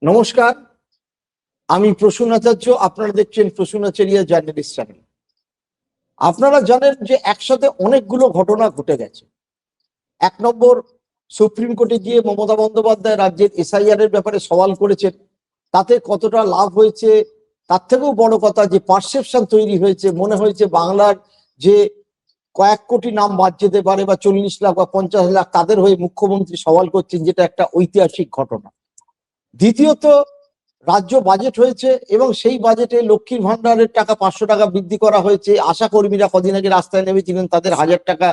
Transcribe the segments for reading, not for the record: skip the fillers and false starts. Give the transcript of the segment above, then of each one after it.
নমস্কার, আমি প্রসূন আচার্য। আপনারা দেখছেন প্রসূন আচার্য জার্নালিস্ট চ্যানেল। আপনারা জানেন যে একসাথে অনেকগুলো ঘটনা ঘটে গেছে। এক নম্বর, সুপ্রিম কোর্টে গিয়ে মমতা বন্দ্যোপাধ্যায় রাজ্যের এসআইআর এর ব্যাপারে সওয়াল করেছেন। তাতে কতটা লাভ হয়েছে, তার থেকেও বড় কথা যে পারসেপশন তৈরি হয়েছে, মনে হয়েছে বাংলার যে কয়েক কোটি নাম বাদ যেতে পারে বা 40 লাখ বা 50 লাখ তাদের হয়ে মুখ্যমন্ত্রী সওয়াল করছেন, যেটা একটা ঐতিহাসিক ঘটনা। দ্বিতীয়ত, রাজ্য বাজেট হয়েছে এবং সেই বাজেটে লক্ষ্মীর ভান্ডারের টাকা 500 টাকা বৃদ্ধি করা হয়েছে। আশা কর্মীরা কদিন আগে রাস্তায় নেমেছিলেন, তাদের 1000 টাকা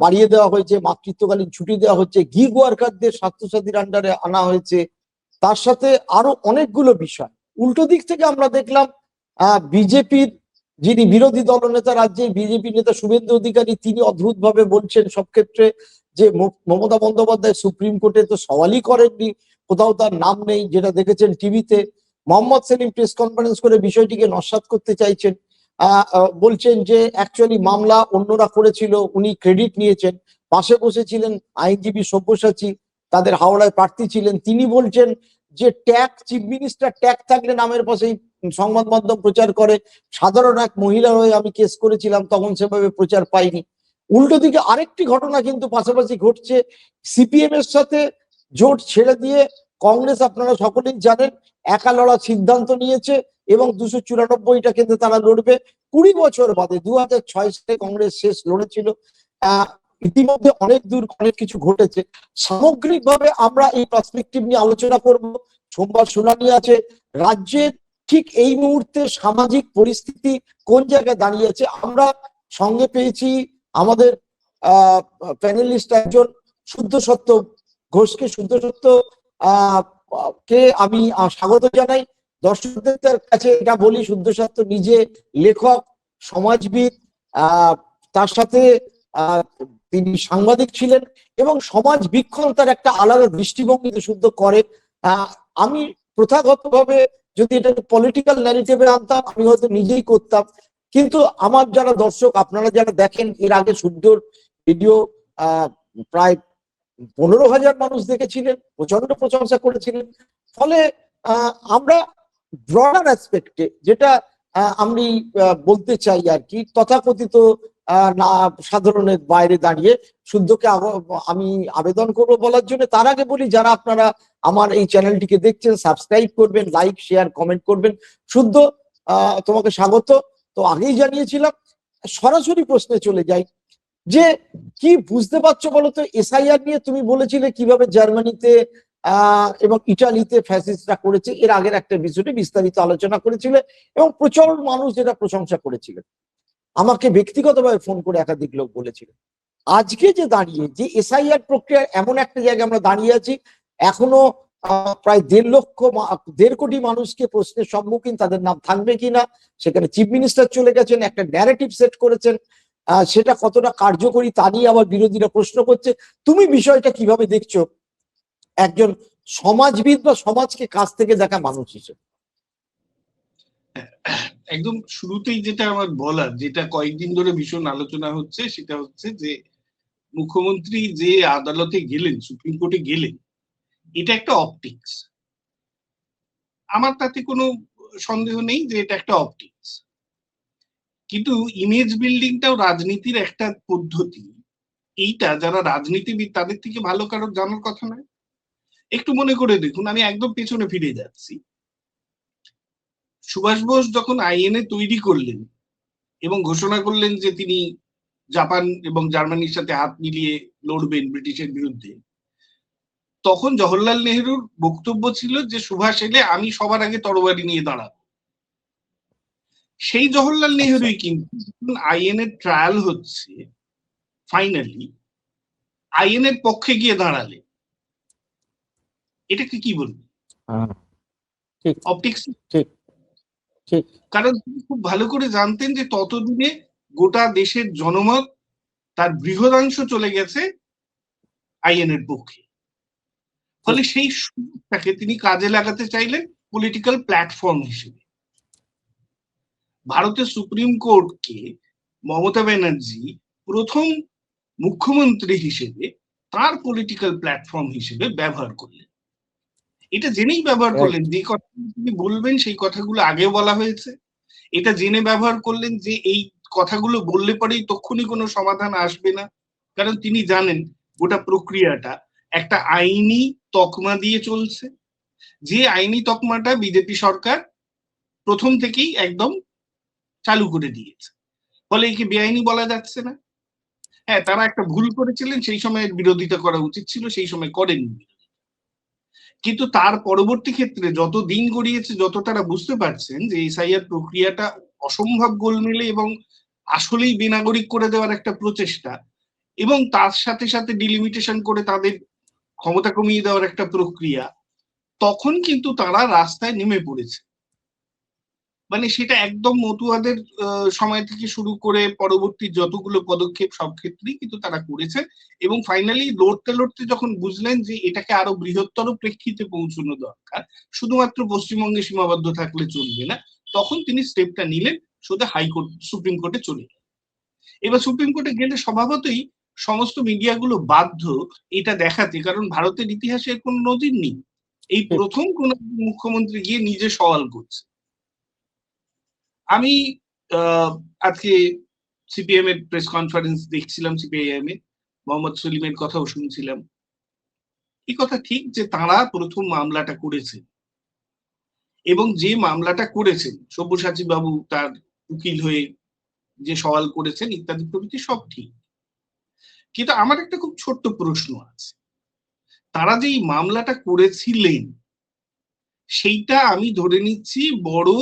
বাড়িয়ে দেওয়া হয়েছে। মাতৃত্বকালীন ছুটি দেওয়া হচ্ছে। গিগ ওয়ার্কারদের স্বাস্থ্যসাথীর আন্ডারে আনা হয়েছে। তার সাথে আরো অনেকগুলো বিষয়। উল্টো দিক থেকে আমরা দেখলাম বিজেপির যিনি বিরোধী দলনেতা, রাজ্যে বিজেপি নেতা শুভেন্দু অধিকারী, তিনি অদ্ভুত ভাবে বলছেন সব ক্ষেত্রে যে মমতা বন্দ্যোপাধ্যায় সুপ্রিম কোর্টে তো সওয়ালই করেননি, কোথাও তার নাম নেই, যেটা দেখেছেন টিভিতে। মোহাম্মদ সেলিম প্রেস কনফারেন্স করে বিষয়টিকে নস্যাৎ করতে চাইছেন। বলছেন যে অ্যাকচুয়ালি মামলা অন্যরা করেছিল, উনি ক্রেডিট নিয়েছেন। পাশে বসেছিলেন আইনজীবী সব্যসাচী, তাদের হাওড়ায় প্রার্থী ছিলেন। তিনি বলছেন যে ট্যাগ, চিফ মিনিস্টার ট্যাগ থাকলে নামের পাশেই সংবাদ মাধ্যম প্রচার করে। সাধারণ এক মহিলা হয়ে আমি কেস করেছিলাম, তখন সেভাবে প্রচার পাইনি। উল্টো দিকে আরেকটি ঘটনা কিন্তু পাশাপাশি ঘটছে। সিপিএম এর সাথে জোট ছেড়ে দিয়ে কংগ্রেস, আপনারা সকলেই জানেন, একা লড়ার সিদ্ধান্ত নিয়েছে এবং 294টা কেন্দ্রে তারা লড়বে। 20 বছর বাদে 2006 সালে কংগ্রেস শেষ লড়েছিল। ইতিমধ্যে অনেক দূর অনেক কিছু ঘটেছে। সামগ্রিকভাবে আমরা এই পার্সপেক্টিভ নিয়ে আলোচনা করব। সোমবার শুনানি আছে। রাজ্যের ঠিক এই মুহূর্তে সামাজিক পরিস্থিতি কোন জায়গায় দাঁড়িয়ে আছে। আমরা সঙ্গে পেয়েছি আমাদের প্যানেলিস্ট একজন শুদ্ধ সত্য ঘোষকে। শুদ্ধ সত্য কে আমি স্বাগত জানাই। দর্শকদের কাছে এটা বলি, শুদ্ধ সত্য নিজে লেখক, সমাজবিদ, তার সাথে তিনি সাংবাদিক ছিলেন এবং সমাজ বীক্ষণ তার একটা আলাদা দৃষ্টিভঙ্গিতে শুদ্ধ করে। আমি প্রথাগতভাবে যদি এটা পলিটিক্যাল ন্যারেটিভে আনতাম, আমি হয়তো নিজেই করতাম, কিন্তু আমার যারা দর্শক, আপনারা যারা দেখেন, এর আগে শুদ্ধর ভিডিও প্রায় 15,000 মানুষ দেখেছিলেন, প্রচন্ড প্রশংসা করেছিলেন। ফলে আমরা ব্রডার অ্যাসপেক্টে যেটা আমি বলতে চাই আর কি, তথাকথিত না সাধারণের বাইরে দাঁড়িয়ে শুদ্ধকে আমি আবেদন করবো বলার জন্য। তার আগে বলি, যারা আপনারা আমার এই চ্যানেলটিকে দেখছেন, সাবস্ক্রাইব করবেন, লাইক শেয়ার কমেন্ট করবেন। শুদ্ধ, তোমাকে স্বাগত। তো আগেই জানিয়েছিলাম, সরাসরি প্রশ্নে চলে যাই যে কি বুঝতে পারছো বলতো এসআইআর নিয়ে? তুমি বলেছিলে কিভাবে জার্মানিতে এবং ইটালিতে ফ্যাসিস্টরা করেছে। এর আগের একটা বিষয়ে বিস্তারিত আলোচনা করেছিলে এবং প্রচুর মানুষ যেটা প্রশংসা করেছিলেন। আমাকে ব্যক্তিগতভাবে ফোন করে একাধিক লোক বলেছিলেন। আজকে যে দাঁড়িয়ে যে এসআইআর প্রক্রিয়ার এমন একটা জায়গায় আমরা দাঁড়িয়ে আছি, এখনো প্রায় 1.5 কোটি মানুষকে প্রশ্নের সম্মুখীন, তাদের নাম থাকবে কিনা। সেখানে চিফ মিনিস্টার চলে গেছেন, একটা ন্যারেটিভ সেট করেছেন। সেটা কতটা কার্যকরী তা নিয়ে আবার বিরোধীরা প্রশ্ন করছে। তুমি বিষয়টা কিভাবে দেখছো একজন সমাজবিদ বা সমাজকে কাছ থেকে দেখা মানুষ হিসেবে? একদম শুরুতেই যেটা আমার বলার, যেটা কয়েকদিন ধরে ভীষণ আলোচনা হচ্ছে, সেটা হচ্ছে যে মুখ্যমন্ত্রী যে আদালতে গেলেন, সুপ্রিম কোর্টে গেলেন, এটা একটা অপটিক্স। আমার তাতে কোনো সন্দেহ নেই যে এটা একটা অপটিক্স, কিন্তু ইমেজ বিল্ডিংটাও রাজনীতির একটা পদ্ধতি। এইটা যারা রাজনীতিবিদ তাদের থেকে ভালো কারোর জানার কথা নয়। একটু মনে করে দেখুন, আমি একদম পেছনে ফিরে যাচ্ছি। সুভাষ বোস যখন আইএনএ তৈরি করলেন এবং ঘোষণা করলেন যে তিনি জাপান এবং জার্মানির সাথে হাত মিলিয়ে লড়বেন ব্রিটিশের বিরুদ্ধে, তখন জওহরলাল নেহরুর বক্তব্য ছিল যে সুভাষ এলে আমি সবার আগে তরবারি নিয়ে দাঁড়াবো। সেই জওহরলাল নেহরুই কিন্তু আইএনএ ট্রায়াল হচ্ছে, ফাইনালি আইএনএর পক্ষে গিয়ে দাঁড়ালে। এটাকে কি বলবো? অপটিক্স। কারণ তিনি খুব ভালো করে জানতেন যে ততদিনে গোটা দেশের জনমত, তার বৃহদাংশ চলে গেছে আইএনএর পক্ষে। ফলে সেই সুযোগটাকে তিনি কাজে লাগাতে চাইলেন পলিটিক্যাল প্ল্যাটফর্ম হিসেবে। ভারতের সুপ্রিম কোর্টকে মমতা ব্যানার্জি প্রথম মুখ্যমন্ত্রী হিসেবে তার পলিটিক্যাল প্ল্যাটফর্ম হিসেবে ব্যবহার করলেন। এটা জেনেই ব্যবহার করলেন, যে কথাগুলো তিনি বলবেন সেই কথাগুলো আগে বলা হয়েছে। এটা জেনে ব্যবহার করলেন যে এই কথাগুলো বললে পরেই তক্ষুনি কোনো সমাধান আসবে না, কারণ তিনি জানেন গোটা প্রক্রিয়াটা একটা আইনি তকমা দিয়ে চলছে, যে আইনি তকমাটা বিজেপি সরকার প্রথম থেকেই একদম চালু করে দিয়েছে, ফলে একে বেআইনি বলা যাচ্ছে না। হ্যাঁ, তারা একটা ভুল করেছিলেন, সেই সময় বিরোধিতা করা উচিত ছিল, সেই সময় করেননি। কিন্তু তার পরবর্তী ক্ষেত্রে যত দিন গড়িয়েছে, যত তারা বুঝতে পারছেন যে এসআইআর প্রক্রিয়াটা অসম্ভব গোলমেলে এবং আসলেই বেনাগরিক করে দেওয়ার একটা প্রচেষ্টা, এবং তার সাথে সাথে ডিলিমিটেশন করে তাদের ক্ষমতা কমিয়ে দেওয়ার একটা প্রক্রিয়া, তখন কিন্তু তারা রাস্তায় নেমে পড়েছে। মানে সেটা একদম মতুয়াদের সময় থেকে শুরু করে পরবর্তী যতগুলো পদক্ষেপ সব ক্ষেত্রেই কিন্তু তারা করেছে, এবং ফাইনালি লড়তে লড়তে যখন বুঝলেন যে এটাকে আরো বৃহত্তর প্রেক্ষিতে পৌঁছানো দরকার, শুধুমাত্র পশ্চিমবঙ্গে সীমাবদ্ধ থাকলে চলবে না, তখন তিনি স্টেপটা নিলেন, সোজা হাইকোর্ট সুপ্রিম কোর্টে চলে গেলেন। এবার সুপ্রিম কোর্টে গেলে স্বভাবতই সমস্ত মিডিয়াগুলো বাধ্য এটা দেখাতে, কারণ ভারতের ইতিহাসে এর কোনো নজির নেই, এই প্রথম কোন মুখ্যমন্ত্রী গিয়ে নিজে সওয়াল করছে। আমি আজকে সিপিএম এর প্রেস কনফারেন্স দেখছিলাম, সিপিআইএম এ মোহাম্মদ সলিমের কথাও শুনছিলাম। এই কথা ঠিক যে তারা প্রথম মামলাটা করেছেন, এবং যে মামলাটা করেছেন সব্যসাচী বাবু তার উকিল হয়ে যে সওয়াল করেছেন ইত্যাদি প্রভৃতি সব ঠিক, কিন্তু আমার একটা খুব ছোট্ট প্রশ্ন আছে। তারা যে এই মামলাটা করেছিলেন সেইটা আমি ধরে নিচ্ছি বড়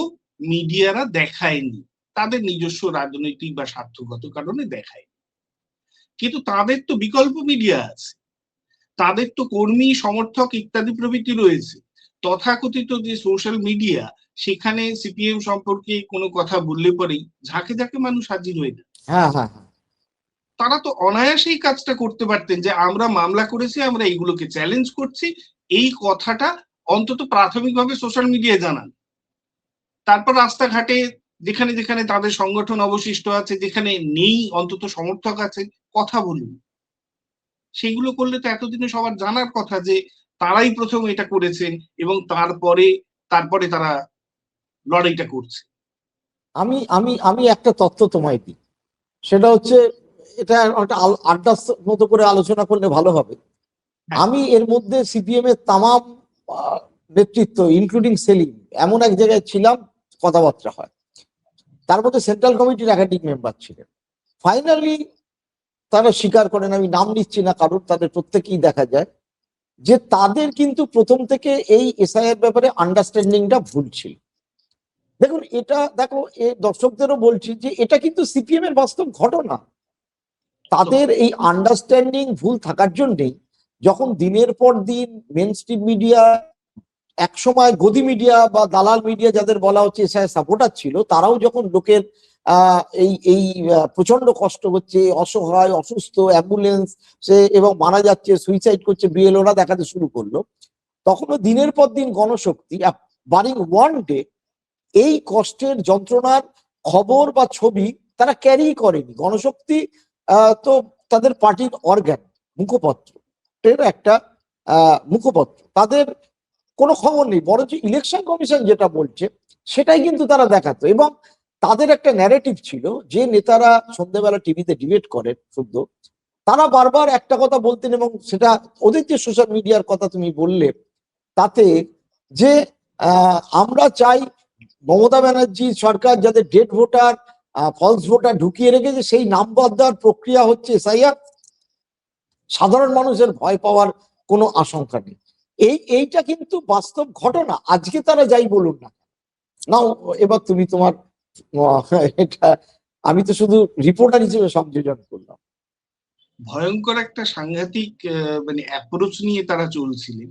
মিডিয়ারা দেখায়নি, তাদের নিজস্ব রাজনৈতিক বা স্বার্থগত কারণে দেখায়, কিন্তু তাদের তো বিকল্প মিডিয়া আছে, তাদের তো কর্মী সমর্থক ইত্যাদি প্রভৃতি রয়েছে, তথাকথিত যে সোশ্যাল মিডিয়া, সেখানে সিপিএম সম্পর্কে কোনো কথা বললে পরেই ঝাঁকে ঝাঁকে মানুষ হাজির হয়ে যায়। হ্যাঁ হ্যাঁ, তারা তো অনায়াসেই কাজটা করতে পারতেন, যে আমরা মামলা করেছি, আমরা এইগুলোকে চ্যালেঞ্জ করছি, এই কথাটা অন্তত প্রাথমিকভাবে সোশ্যাল মিডিয়ায় জানান, তারপর রাস্তাঘাটে যেখানে যেখানে তাদের সংগঠন অবশিষ্ট আছে, যেখানে নেই অন্তত সমর্থক আছে, কথা বলুন। সেগুলো করলে তো এতদিনে সবার জানার কথা যে তারাই প্রথম এটা করেছেন, এবং তারপরে তারা লড়াইটা করছে। আমি আমি আমি একটা তথ্য তোমায় দিই, সেটা হচ্ছে, এটা একটা আড্ডার মতো করে আলোচনা করলে ভালো হবে। আমি এর মধ্যে সিপিএম এর তামাম নেতৃত্ব ইনক্লুডিং সেলিম এমন এক জায়গায় ছিলাম, কথাবার্তা হয়, তার মধ্যে সেন্ট্রাল কমিটির একাধিক মেম্বার ছিলেন। ফাইনালি তারা স্বীকার করেন, আমি নাম নিচ্ছি না কারণ, তাদের প্রত্যেকেই দেখা যায় যে তাদের কিন্তু প্রথম থেকে এই এসআইআর ব্যাপারে আন্ডারস্ট্যান্ডিংটা ভুল ছিল। দেখুন, এটা দেখো, দর্শকদেরও বলছি যে এটা কিন্তু সিপিএম এর বাস্তব ঘটনা। তাদের এই আন্ডারস্ট্যান্ডিং ভুল থাকার জন্যই যখন দিনের পর দিন মেন স্ট্রিম মিডিয়া, একসময় গদি মিডিয়া বা দালাল মিডিয়া যাদের বলা হচ্ছে এসআইআর সাপোর্টার ছিল, তারাও যখন লোকের এই এই প্রচন্ড কষ্ট হচ্ছে, অসহায় অসুস্থ অ্যাম্বুলেন্স সে এবং মারা যাচ্ছে, সুইসাইড করছে, বিএলওরা দেখাতে শুরু করলো, তখনও দিনের পর দিন গণশক্তি বারিং ওয়ান ডে এই কষ্টের যন্ত্রণার খবর বা ছবি তারা ক্যারি করেনি। গণশক্তি তো তাদের পার্টির অর্গান, মুখপত্র, এর একটা মুখপত্র, তাদের কোনো খবর নেই, বরঞ্চ ইলেকশন কমিশন যেটা বলছে সেটাই কিন্তু তারা দেখাতো। এবং তাদের একটা ন্যারেটিভ ছিল, যে নেতারা সন্ধ্যেবেলা টিভিতে ডিবেট করেন শুদ্ধ, তারা বারবার একটা কথা বলতেন, এবং সেটা ওদের যে সোশ্যাল মিডিয়ার কথা তুমি বললে তাতে, যে আমরা চাই মমতা ব্যানার্জি সরকার যাদের ডেড ভোটার, ফলস ভোটার ঢুকিয়ে রেখেছে, সেই নাম বাদ দেওয়ার প্রক্রিয়া হচ্ছে এসআইআর, সাধারণ মানুষের ভয় পাওয়ার কোনো আশঙ্কা নেই। এইটা কিন্তু বাস্তব ঘটনা। আজকে তারা যাই বলুন না, নাও এবার তুমি তোমার এটা, আমি তো শুধু রিপোর্টার হিসেবে সংযোজন করলাম। ভয়ঙ্কর একটা সাংঘাতিক মানে অ্যাপ্রোচ নিয়ে তারা চলছিলেন।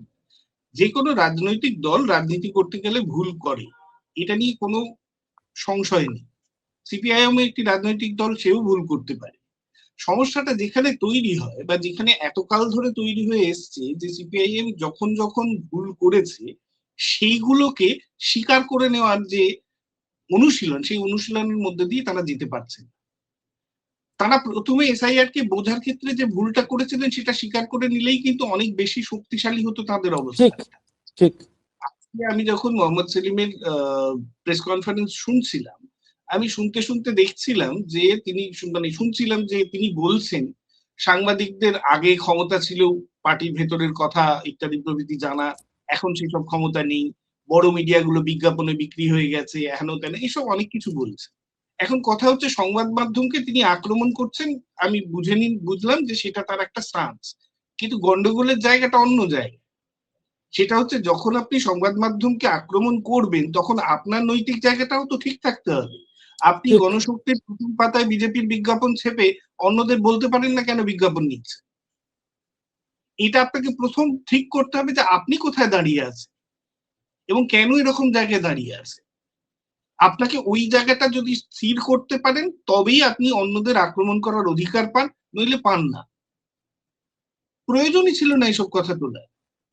যে কোনো রাজনৈতিক দল রাজনীতি করতে গেলে ভুল করে, এটা নিয়ে কোনো সংশয় নেই। সিপিআইএম একটি রাজনৈতিক দল, সেও ভুল করতে পারে। সমস্যাটা যেখানে তৈরি হয় বা যেখানে এতকাল ধরে তৈরি হয়ে এসছে, যে সিপিআইএম যখন যখন ভুল করেছে সেইগুলোকে স্বীকার করে নেওয়ার যে অনুশীলন, সেই অনুশীলনের মধ্যে দিয়ে তারা যেতে পারছে। তারা প্রথমে এসআইআর কে বোঝার ক্ষেত্রে যে ভুলটা করেছিলেন সেটা স্বীকার করে নিলেই কিন্তু অনেক বেশি শক্তিশালী হতো তাদের অবস্থা। ঠিক ঠিক। আমি যখন মোহাম্মদ সেলিমের প্রেস কনফারেন্স শুনছিলাম, আমি শুনতে শুনতে দেখছিলাম যে তিনি শুনছিলাম যে তিনি বলছেন সাংবাদিকদের আগে ক্ষমতা ছিল পার্টির ভেতরের কথা ইত্যাদি প্রভৃতি জানা, এখন সেসব ক্ষমতা নেই, বড় মিডিয়াগুলো বিজ্ঞাপনে বিক্রি হয়ে গেছে, হেন তেন এসব অনেক কিছু বলছে। এখন কথা হচ্ছে সংবাদ মাধ্যমকে তিনি আক্রমণ করছেন, আমি বুঝলাম যে সেটা তার একটা স্টান্স, কিন্তু গন্ডগোলের জায়গাটা অন্য জায়গায়। সেটা হচ্ছে যখন আপনি সংবাদ মাধ্যমকে আক্রমণ করবেন তখন আপনার নৈতিক জায়গাটাও তো ঠিক থাকতে হবে। আপনি ঠিক। গণশক্তির প্রথম পাতায় বিজেপির বিজ্ঞাপন ছেপে অন্যদের বলতে পারেন না কেন বিজ্ঞাপন নিচ্ছে। এটা আপনাকে প্রথম ঠিক করতে হবে যে আপনি কোথায় দাঁড়িয়ে আছেন এবং কেন এরকম জায়গায় দাঁড়িয়ে আছে। আপনাকে ওই জায়গাটা যদি স্থির করতে পারেন তবেই আপনি অন্যদের আক্রমণ করার অধিকার পান, নইলে পান না। প্রয়োজনই ছিল না এইসব কথা তোলা।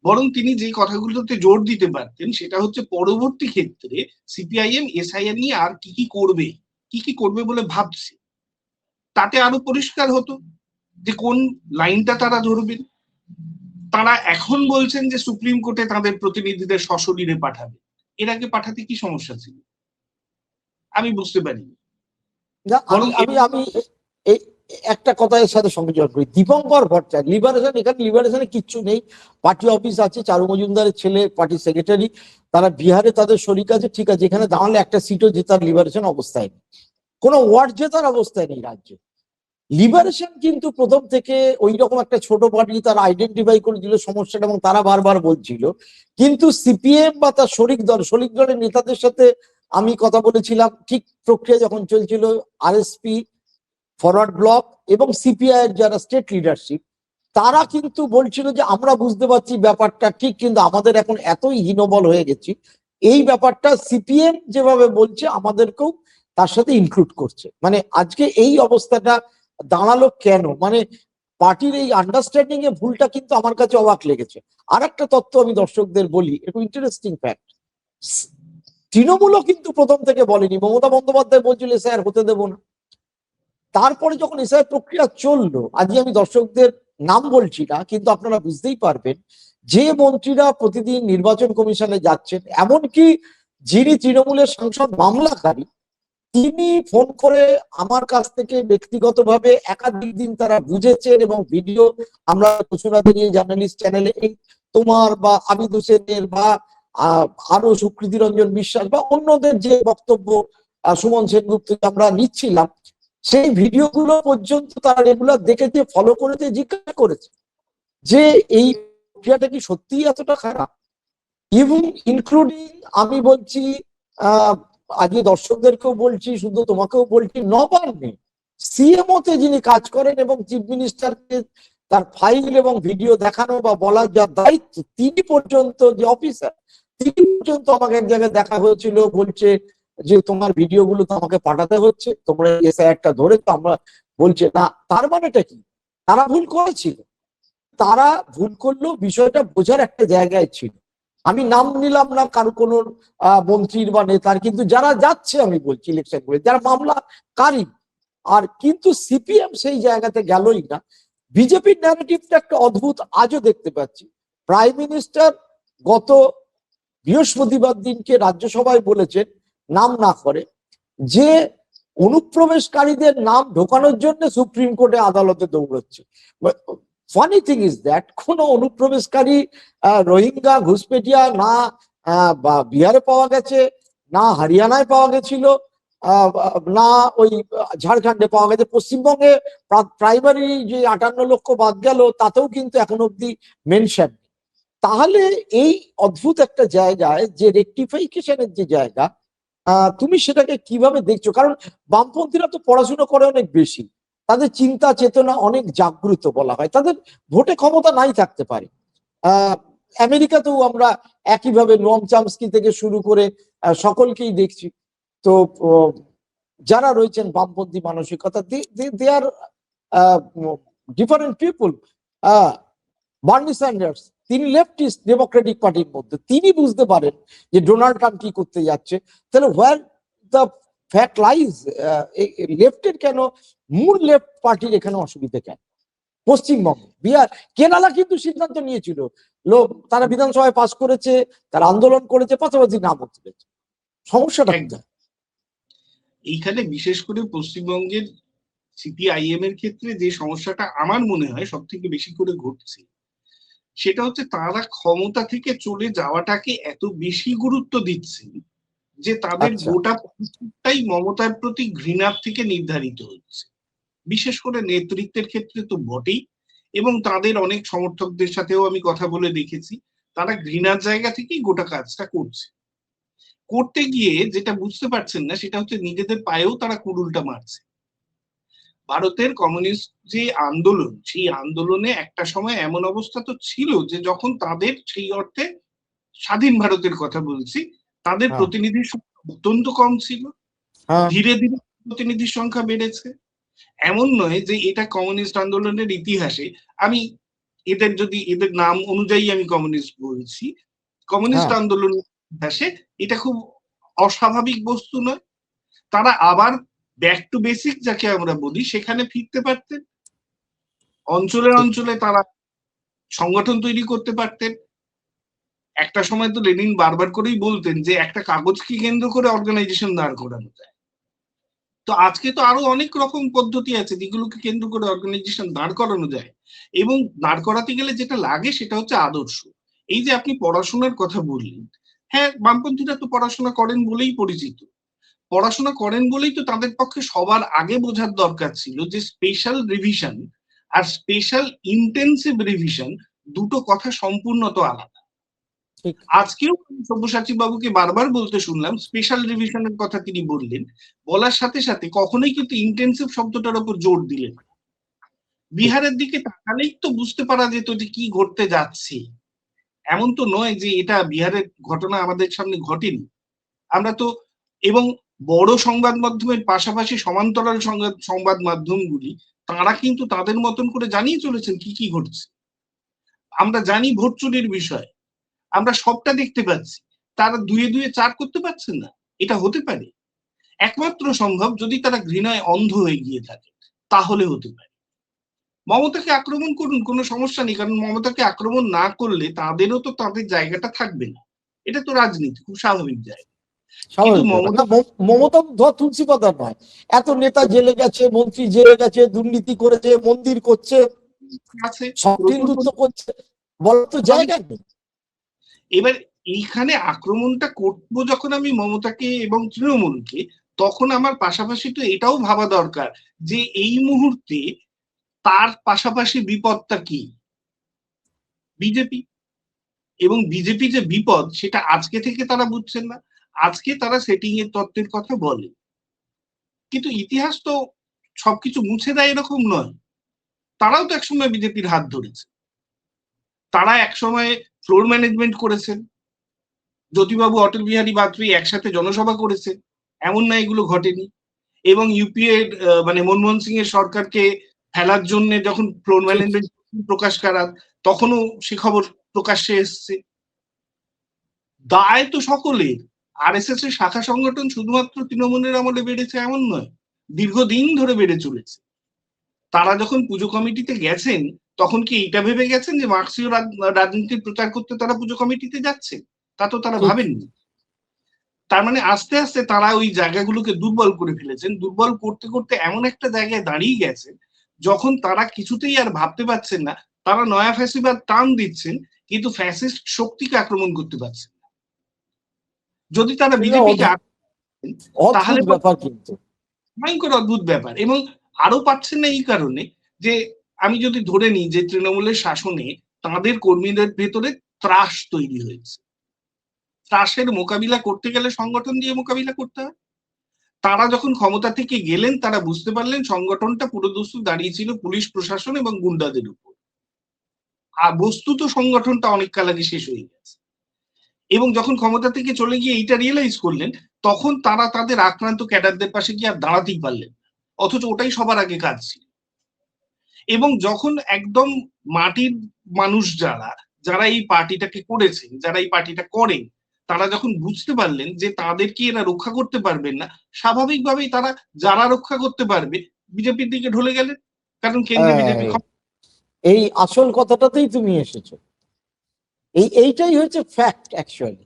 বরং তিনি যে কথাগুলোতে জোর দিতে পারতেন সেটা হচ্ছে পরবর্তী ক্ষেত্রে সিপিআইএম এসআইআর নিয়ে আর কি করবে বলে ভাবছে, তাতে আরো পরিষ্কার হতো যে কোন লাইনটা তারা ধরবেন। তারা এখন বলছেন যে সুপ্রিম কোর্টে তাদের প্রতিনিধিদের সশরীরে পাঠাবে, এর আগে পাঠাতে কি সমস্যা ছিল আমি বুঝতে পারিনি। না, আমি বরং আমি আমি এই একটা কথা এর সাথে সংযোগ করি। দীপঙ্কর ভট্টাচার্য লিবারেশন, এখানে লিবারেশনে কিচ্ছু নেই। পার্টি অফিস আছে, চারু মজুমদারের ছেলে পার্টি সেক্রেটারি, তারা বিহারে তাদের শরিক আছে, ঠিক আছে, এখানে দাঁড়ালে একটা সিটও জেতার লিবারেশন অবস্থায় নেই, কোনো ওয়ার্ড জেতার অবস্থায় নেই রাজ্যে। লিবারেশন কিন্তু প্রথম থেকে ওই রকম একটা ছোট পার্টি তারা আইডেন্টিফাই করেছিল সমস্যাটা এবং তারা বারবার বলছিল। কিন্তু সিপিএম বা তার শরিক দলের নেতাদের সাথে আমি কথা বলেছিলাম, ঠিক প্রক্রিয়া যখন চলছিল, আরএসপি, ফরওয়ার্ড ব্লক এবং সিপিআই এর যারা স্টেট লিডারশিপ, তারা কিন্তু বলছিল যে আমরা বুঝতে পারছি ব্যাপারটা ঠিক, কিন্তু আমাদের এখন এতই হীনবল হয়ে গেছি, এই ব্যাপারটা সিপিএম যেভাবে বলছে আমাদেরকেও তার সাথে ইনক্লুড করছে। মানে আজকে এই অবস্থাটা দাঁড়ালো কেন, মানে পার্টির এই আন্ডারস্ট্যান্ডিং এ ভুলটা কিন্তু আমার কাছে অবাক লেগেছে। আর একটা তথ্য আমি দর্শকদের বলি, একটু ইন্টারেস্টিং ফ্যাক্ট, তৃণমূলও কিন্তু প্রথম থেকে বলেনি, মমতা বন্দ্যোপাধ্যায় বলছিল স্যার হতে দেবো না। তারপরে যখন এসআই প্রক্রিয়া চললো, আজকে আমি দর্শকদের নাম বলছি না, কিন্তু আপনারা বুঝতেই পারবেন যে মন্ত্রীরা প্রতিদিন নির্বাচন কমিশনে যাচ্ছেন, এমনকি যিনি তৃণমূলের সাংসদ মামলাকারী, তিনি ফোন করে আমার কাছ থেকে ব্যক্তিগতভাবে একাধিক দিন তারা বুঝেছেন এবং ভিডিও আমরা ঘোষণাতে নিয়ে জার্নালিস্ট চ্যানেলে এই তোমার বা আবিদ হোসেনের বা আরো সুকৃতি রঞ্জন বিশ্বাস বা অন্যদের যে বক্তব্য সুমন সেনগুপ্ত আমরা নিচ্ছিলাম, সেই ভিডিওগুলো পর্যন্ত তারা রেগুলার দেখেছে, ফলো করেছে, জিজ্ঞাসা করেছে যে এই প্রক্রিয়াটা কি সত্যিই এতটা খারাপ। ইভেন ইনক্লুডিং আমি বলছি, আজকে দর্শকদেরকেও বলছি, শুধু তোমাকেও বলছি, নবান্নে সিএমও তে যিনি কাজ করেন এবং চিফ মিনিস্টারকে তার ফাইল এবং ভিডিও দেখানো বা বলার যা দায়িত্ব, তিনি পর্যন্ত যে অফিসার, তিনি পর্যন্ত আমাকে এক জায়গায় দেখা হয়েছিল, বলছে যে তোমার ভিডিওগুলো তো আমাকে পাঠাতে হচ্ছে, তোমরা এসআইআরটা ধরে তো আমরা, বলছে না। তার মানেটা কি, তারা ভুল করেছিল, তারা ভুল করলেও বিষয়টা বোঝার একটা জায়গায় ছিল। আমি নাম নিলাম না কারো কোনো মন্ত্রীর বা নেতার, কিন্তু যারা যাচ্ছে আমি বলছি ইলেকশন করে, যারা মামলাকারী, আর কিন্তু সিপিএম সেই জায়গাতে গেলই না। বিজেপির ন্যারেটিভটা একটা অদ্ভুত আজও দেখতে পাচ্ছি। প্রাইম মিনিস্টার গত বৃহস্পতিবার দিনকে রাজ্যসভায় বলেছেন, নাম না করে, যে অনুপ্রবেশকারীদের নাম ঢোকানোর জন্য সুপ্রিম কোর্টে আদালতে দৌড়চ্ছে। ফানি থিং ইজ দ্যাট কোন অনুপ্রবেশকারী রোহিঙ্গা ঘুষপেটিয়া না বা বিহারে পাওয়া গেছে, না হরিয়ানায় পাওয়া গেছিল, না ওই ঝাড়খণ্ডে পাওয়া গেছে, পশ্চিমবঙ্গে প্রাইমারি যে 58 লক্ষ বাদ গেল তাতেও কিন্তু এখন অব্দি মেনশন। তাহলে এই অদ্ভুত একটা জায়গায় যে রেকটিফিকেশনের যে জায়গা, তুমি সেটাকে কিভাবে দেখছো? কারণ বামপন্থীরা তো পড়াশোনা করে অনেক বেশি, তাদের চিন্তা চেতনা অনেক জাগ্রত, বলা হয় তাদের ভোটে ক্ষমতা নাই থাকতে পারে। আমেরিকাতেও আমরা একইভাবে নোয়াম চামস্কি থেকে শুরু করে সকলকেই দেখছি। তো যারা রয়েছেন বামপন্থী মানসিকতা, দে আর ডিফারেন্ট পিপল। বার্নি স্যান্ডার্স, তিনি লেফটিস্ট ডেমোক্রেটিক পার্টির মধ্যে, তিনি বুঝতে পারেন যে ডোনাল্ড ট্রাম্প কি করতে যাচ্ছে। তাহলে হোয়ার দ্য ফ্যাক্ট লাইজ, লেফটের কেন, মূল লেফট পার্টির এখানে অসুবিধা কেন? পশ্চিমবঙ্গ, বিহার, কেরালা কিন্তু সিদ্ধান্ত নিয়েছিল, তারা বিধানসভায় পাস করেছে, তারা আন্দোলন করেছে, পাশাপাশি নামও তুলেছে। সমস্যাটা কোথায়? এইখানে বিশেষ করে পশ্চিমবঙ্গের সিপিআইএম এর ক্ষেত্রে যে সমস্যাটা আমার মনে হয় সব থেকে বেশি করে ঘটছে, সেটা হচ্ছে তারা ক্ষমতা থেকে চলে যাওয়াটাকে এত বেশি গুরুত্ব দিচ্ছে যে তাদের গোটা পরিস্থিতিটাই মমতার প্রতি ঘৃণার থেকে নির্ধারিত হচ্ছে। বিশেষ করে নেতৃত্বের ক্ষেত্রে তো বটেই, এবং তাদের অনেক সমর্থকদের সাথেও আমি কথা বলে দেখেছি, তারা ঘৃণার জায়গা থেকেই গোটা কাজটা করছে। করতে গিয়ে যেটা বুঝতে পারছেন না সেটা হচ্ছে নিজেদের পায়েও তারা কুড়ুলটা মারছে। ভারতের কমিউনিস্ট যে আন্দোলন, সেই আন্দোলনে একটা সময় এমন অবস্থা তো ছিল যে যখন তাদের সেই অর্থে, স্বাধীন ভারতের কথা বলছি, তাদের প্রতিনিধির সংখ্যা অত্যন্ত কম ছিল। ধীরে ধীরে প্রতিনিধির সংখ্যা বেড়েছে। এমন নয় যে এটা কমিউনিস্ট আন্দোলনের ইতিহাসে, আমি এদের নাম অনুযায়ী আমি কমিউনিস্ট বলছি, কমিউনিস্ট আন্দোলনের ইতিহাসে এটা খুব অস্বাভাবিক বস্তু নয়। তারা আবার ব্যাক টু বেসিক যাকে আমরা বলি সেখানে ফিরতে পারতেন, অঞ্চলে অঞ্চলে তারা সংগঠন তৈরি করতে পারতেন। একটা সময় তো লেনিন বারবার করেই বলতেন যে একটা কাগজকে কেন্দ্র করে অর্গানাইজেশন দাঁড় করানো যায়। তো আজকে তো আরো অনেক রকম পদ্ধতি আছে যেগুলোকে কেন্দ্র করে অর্গানাইজেশন দাঁড় করানো যায়, এবং দাঁড় করাতে গেলে যেটা লাগে সেটা হচ্ছে আদর্শ। এই যে আপনি পড়াশোনার কথা বললেন, হ্যাঁ, বামপন্থীরা তো পড়াশোনা করেন বলেই পরিচিত। পড়াশোনা করেন বলেই তো তাদের পক্ষে সবার আগে বোঝার দরকার ছিল যে স্পেশাল রিভিশন আর স্পেশাল ইন্টেন্সিভ রিভিশন দুটো কথা সম্পূর্ণ তো আলাদা। আজকেও সব্যসাচী বাবুকে বারবার বলতে শুনলাম, স্পেশাল রিভিশনের কথা তিনি বললেন, বলার সাথে সাথে কখনোই কিন্তু ইন্টেন্সিভ শব্দটার উপর জোর দিলেন। বিহারের দিকে তাকালেই তো বুঝতে পারা যেত যে কি ঘটতে যাচ্ছে। এমন তো নয় যে এটা বিহারের ঘটনা আমাদের সামনে ঘটেনি। আমরা তো, এবং বড় সংবাদ মাধ্যমের পাশাপাশি সমান্তরাল সংবাদ মাধ্যমগুলি তারা কিন্তু তাদের মতন করে জানিয়ে চলেছেন কি কি ঘটছে। আমরা জানি ভোট চুরির বিষয়, আমরা সবটা দেখতে পাচ্ছি, তারা দুয়ে দুয়ে চার করতে পারছেন না। এটা হতে পারে একমাত্র সম্ভব যদি তারা ঘৃণায় অন্ধ হয়ে গিয়ে থাকে, তাহলে হতে পারে। মমতাকে আক্রমণ করুন, কোনো সমস্যা নেই, কারণ মমতাকে আক্রমণ না করলে তাদেরও তো তাদের জায়গাটা থাকবে না। এটা তো রাজনীতি, খুব স্বাভাবিক জায়গা। কিন্তু মমতা তুলসী পাতা নয়, এত নেতা জেলে গেছে, মন্ত্রী জেলে গেছে, দুর্নীতি করেছে, মন্দির করছে, হিন্দুত্ব করছে, বলার তো জায়গা নেই। এবার এইখানে আক্রমণটা করবো যখন আমি মমতাকে এবং তৃণমূলকে, তখন আমার পাশাপাশি তো এটাও ভাবা দরকার যে এই মুহূর্তে তার পাশাপাশি বিপদটা কি, বিজেপি। এবং বিজেপি যে বিপদ সেটা আজকে থেকে তারা বুঝছেন না, আজকে তারা সেটিং এর তত্ত্বের কথা বলে, কিন্তু ইতিহাস তো সবকিছু মুছে দেয় এরকম নয়। তারাও তো একসময় বিজেপির হাত ধরেছে, তারা একসময় ফ্লোর ম্যানেজমেন্ট করেছেন, জ্যোতিবাবু অটল বিহারী বাজপেয়ী একসাথে জনসভা করেছে, এমন না এগুলো ঘটেনি। এবং ইউপিএ মানে মনমোহন সিং এর সরকারকে ফেলার জন্য যখন ফ্লোর ম্যানেজমেন্ট প্রকাশ করা, তখনও সে খবর প্রকাশ্যে এসছে। দায় তো সকলের। আরএসএস এর শাখা সংগঠন শুধুমাত্র তৃণমূলের আমলে বেড়েছে এমন নয়, দীর্ঘদিন ধরে বেড়ে চলেছে। তারা যখন পুজো কমিটিতে গেছেন তখন কি এইটা ভেবে গেছেন যে মার্ক্সীয় রাজনীতির প্রচার করতে তারা পুজো কমিটিতে যাচ্ছে? তা তো তারা ভাবেননি। তার মানে আস্তে আস্তে তারা ওই জায়গাগুলোকে দুর্বল করে ফেলেছেন। দুর্বল করতে করতে এমন একটা জায়গায় দাঁড়িয়ে গেছে যখন তারা কিছুতেই আর ভাবতে পারছেন না, তারা নয়া ফ্যাসিবাদ টান দিচ্ছেন কিন্তু ফ্যাসিস্ট শক্তিকে আক্রমণ করতে পারছেন না। যদি তারা বিজেপিকে তাহলে ব্যাপার, কিন্তু ভয়ঙ্কর অদ্ভুত ব্যাপার। এবং আরো পাচ্ছেন না এই কারণে যে আমি যদি ধরে নিই যে তৃণমূলের শাসনে তাদের কর্মীদের ভেতরে ত্রাস তৈরি হয়েছে, ত্রাসের মোকাবিলা করতে গেলে সংগঠন দিয়ে মোকাবিলা করতে হয়। তারা যখন ক্ষমতা থেকে গেলেন তারা বুঝতে পারলেন সংগঠনটা পুরোদস্তু দাঁড়িয়েছিল পুলিশ প্রশাসন এবং গুন্ডাদের উপর, আর বস্তুত সংগঠনটা অনেক কাল আগে শেষ হয়ে গেছে। এবং যখন ক্ষমতা থেকে চলে গিয়ে এইটা রিয়েলাইজ করলেন, তখন তারা তাদের আক্রান্ত ক্যাডারদের পাশে গিয়ে আর দাঁড়াতেই পারলেন, অথচ ওটাই সবার আগে কাজ ছিল। এবং যখন একদম মাটির মানুষ যারা যারা এই পার্টিটাকে করেছেন, যারা এই পার্টিটা করেন, তারা যখন বুঝতে পারলেন যে তাদেরকে এরা রক্ষা করতে পারবেন না, স্বাভাবিকভাবেই তারা যারা রক্ষা করতে পারবে বিজেপির দিকে ঢলে গেলেন, কারণ কেন্দ্রে বিজেপি। এই আসল কথাটাতেই তুমি এসেছো। এইটাই হচ্ছে ফ্যাক্ট অ্যাকচুয়ালি।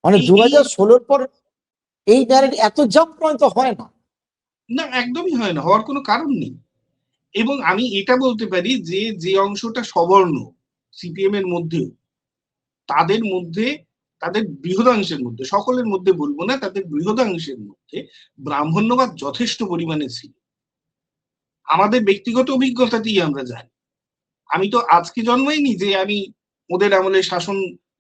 মানে এই এই 2016 পর এই ন্যারেটিভ এত জাম্প পয়েন্ট হয় না। না, একদমই হয় না, হওয়ার কোনো কারণ নেই। এবং আমি এটা বলতে পারি যে যে অংশটা সবর্ণ সিপিএম এর মধ্যেও, তাদের মধ্যে, তাদের বৃহদাংশের মধ্যে, সকলের মধ্যে বলবো না, তাদের বৃহদাংশের মধ্যে ব্রাহ্মণ্যবাদ যথেষ্ট পরিমাণে ছিল। আমাদের ব্যক্তিগত অভিজ্ঞতাতেই আমরা জানি। আমি তো আজকে জন্মাইনি যে আমি ওদের আমলের শাসন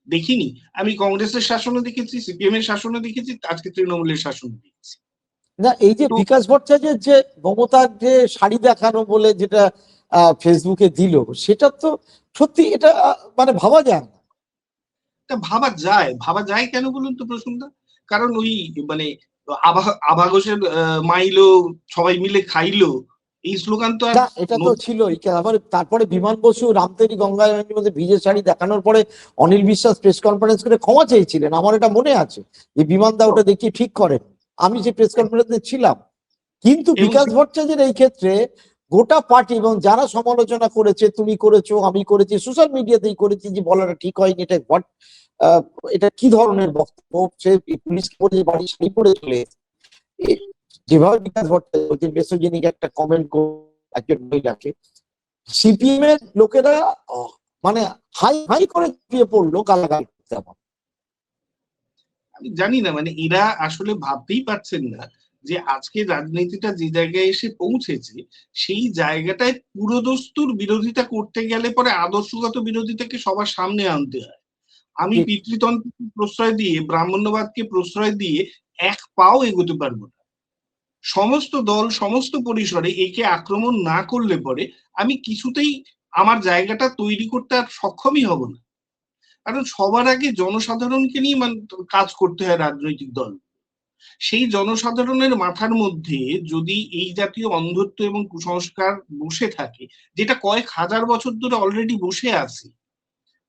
দেখিনি। আমি কংগ্রেসের শাসনও দেখেছি, সিপিএম এর শাসনও দেখেছি, আজকে তৃণমূলের শাসন দেখেছি। না, এই যে তো বিকাশ ভট্টাচার্যের যে মমতার যে শাড়ি দেখানো বলে যেটা ফেসবুকে দিল, সেটা তো সত্যি এটা মানে ভাবা যায় না। তা ভাবা যায় কেন বলুন তো প্রশ্নটা? কারণ ওই মানে আভা ঘোষের মাইলো, সবাই মিলে খাইলো, এই স্লোগান তো আর না, এটা তো ছিলই। আবার তারপরে বিমান বসু রামতেরি গঙ্গার মধ্যে ভিজে শাড়ি দেখানোর পরে অনিল বিশ্বাস প্রেস কনফারেন্স করে ক্ষমা চেয়েছিলেন, আমার এটা মনে আছে। যে বিমান দা ওটা দেখিয়ে ঠিক করেন, আমি যে প্রেস কনফারেন্সে ছিলাম। কিন্তু এবং বিকাশ ভট্টাচার্যের এই ক্ষেত্রে গোটা পার্টি এবং যারা সমালোচনা করেছে, তুমি করেছো, আমি করেছি, সোশ্যাল মিডিয়াতেই করেছি, যে বলাটা ঠিক হয়নি, এটা আহ, এটা কি ধরনের বক্তব্য, সে পুলিশকে বলে বাড়ি শাড়ি পরে চলে এসেছে। যেভাবে বিকাশ ভট্টাচার্য মেসোজেনিক একটা কমেন্ট একজন মহিলাকে, সিপিএম এর লোকেরা মানে হাই হাই করে দিয়ে পড়লো গালাগাল করতে। আমার আমি জানি না, মানে এরা আসলে ভাবতেই পারছেন না যে আজকে রাজনীতিটা যে জায়গায় এসে পৌঁছেছে, সেই জায়গাটায় পুরোদস্তুর বিরোধিতা করতে গেলে পরে আদর্শগত বিরোধিতাকে সবার সামনে আনতে হয়। আমি ঠিক। পিতৃতন্ত্রকে প্রশ্রয় দিয়ে, ব্রাহ্মণ্যবাদকে প্রশ্রয় দিয়ে এক পাও এগোতে পারবো না। সমস্ত দল সমস্ত পরিসরে একে আক্রমণ না করলে পরে আমি কিছুতেই আমার জায়গাটা তৈরি করতে আর সক্ষমই হব না। কারণ সবার আগে জনসাধারণকে নিয়ে কাজ করতে হয় রাজনৈতিক দল। সেই জনসাধারণের মাথার মধ্যে যদি এই জাতীয় অন্ধত্ব এবং কুসংস্কার বসে থাকে, যেটা কয়েক হাজার বছর ধরে অলরেডি বসে আছে,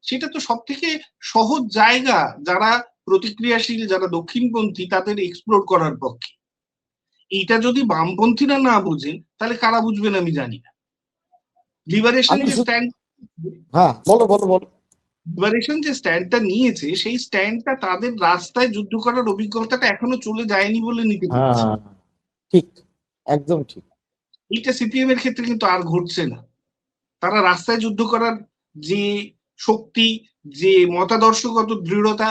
সেটা তো সব থেকে সহজ জায়গা যারা প্রতিক্রিয়াশীল, যারা দক্ষিণপন্থী, তাদের এক্সপ্লোর করার পক্ষে। এইটা যদি বামপন্থীরা না বোঝেন, তাহলে কারা বুঝবেন আমি জানি না। লিবারেশন আমি যে স্ট্যান্ড হ্যাঁ, বলো বলো বলো। লিবারেশন যে স্ট্যান্ডটা নিয়েছে, সেই স্ট্যান্ডটা তাদের রাস্তায় যুদ্ধ করার অভিজ্ঞতাটা এখনো চলে যায়নি বলে নিতে পারছি। হ্যাঁ, ঠিক, একদম ঠিক। এটা সিপিএম এর ক্ষেত্রে কিন্তু আর ঘটছে না। তারা রাস্তায় যুদ্ধ করার যে শক্তি, যে মতাদর্শগত দৃঢ়তা,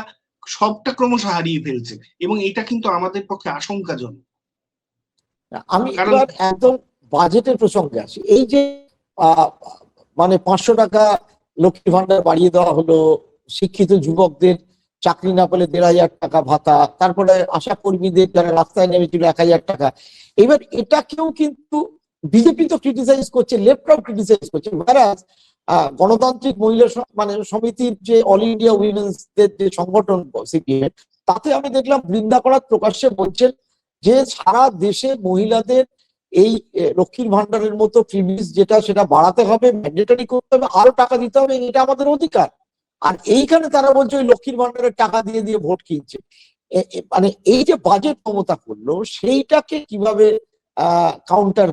সবটা ক্রমশ হারিয়ে ফেলছে। এবং এটা কিন্তু আমাদের পক্ষে আশঙ্কাজনক। আমি কারণ এবার একদম বাজেটের প্রসঙ্গে আসি। এই যে আহ, মানে 500 টাকা লক্ষ্মী ভান্ডার বাড়িয়ে দেওয়া হলো, শিক্ষিত যুবকদের চাকরি না পেলে 1,500 টাকা ভাতা, তারপরে আশা কর্মীদের যারা রাস্তায় নেমেছিল 1,000 টাকা। এবার এটাকেও কিন্তু বিজেপি তো ক্রিটিসাইজ করছে, লেফটরাও ক্রিটিসাইজ করছে। গণতান্ত্রিক মহিলা মানে সমিতির যে অল ইন্ডিয়া উইমেন্সদের যে সংগঠন সিপিএম, তাতে আমি দেখলাম বৃন্দা করাত প্রকাশ্যে বলছেন যে সারা দেশে মহিলাদের এই লক্ষ্মীর ভান্ডারের মতো প্রিভিলেজ যেটা, সেটা বাড়াতে হবে, ম্যান্ডেটরি করতে হবে, আরো টাকা দিতে হবে, এটা আমাদের অধিকার। আর এইখানে তারা বলছে ওই লক্ষ্মীর ভান্ডারের টাকা দিয়ে দিয়ে ভোট কিনছে। মানে এই যে বাজেট মমতা করলো, সেইটাকে কিভাবে কাউন্টার,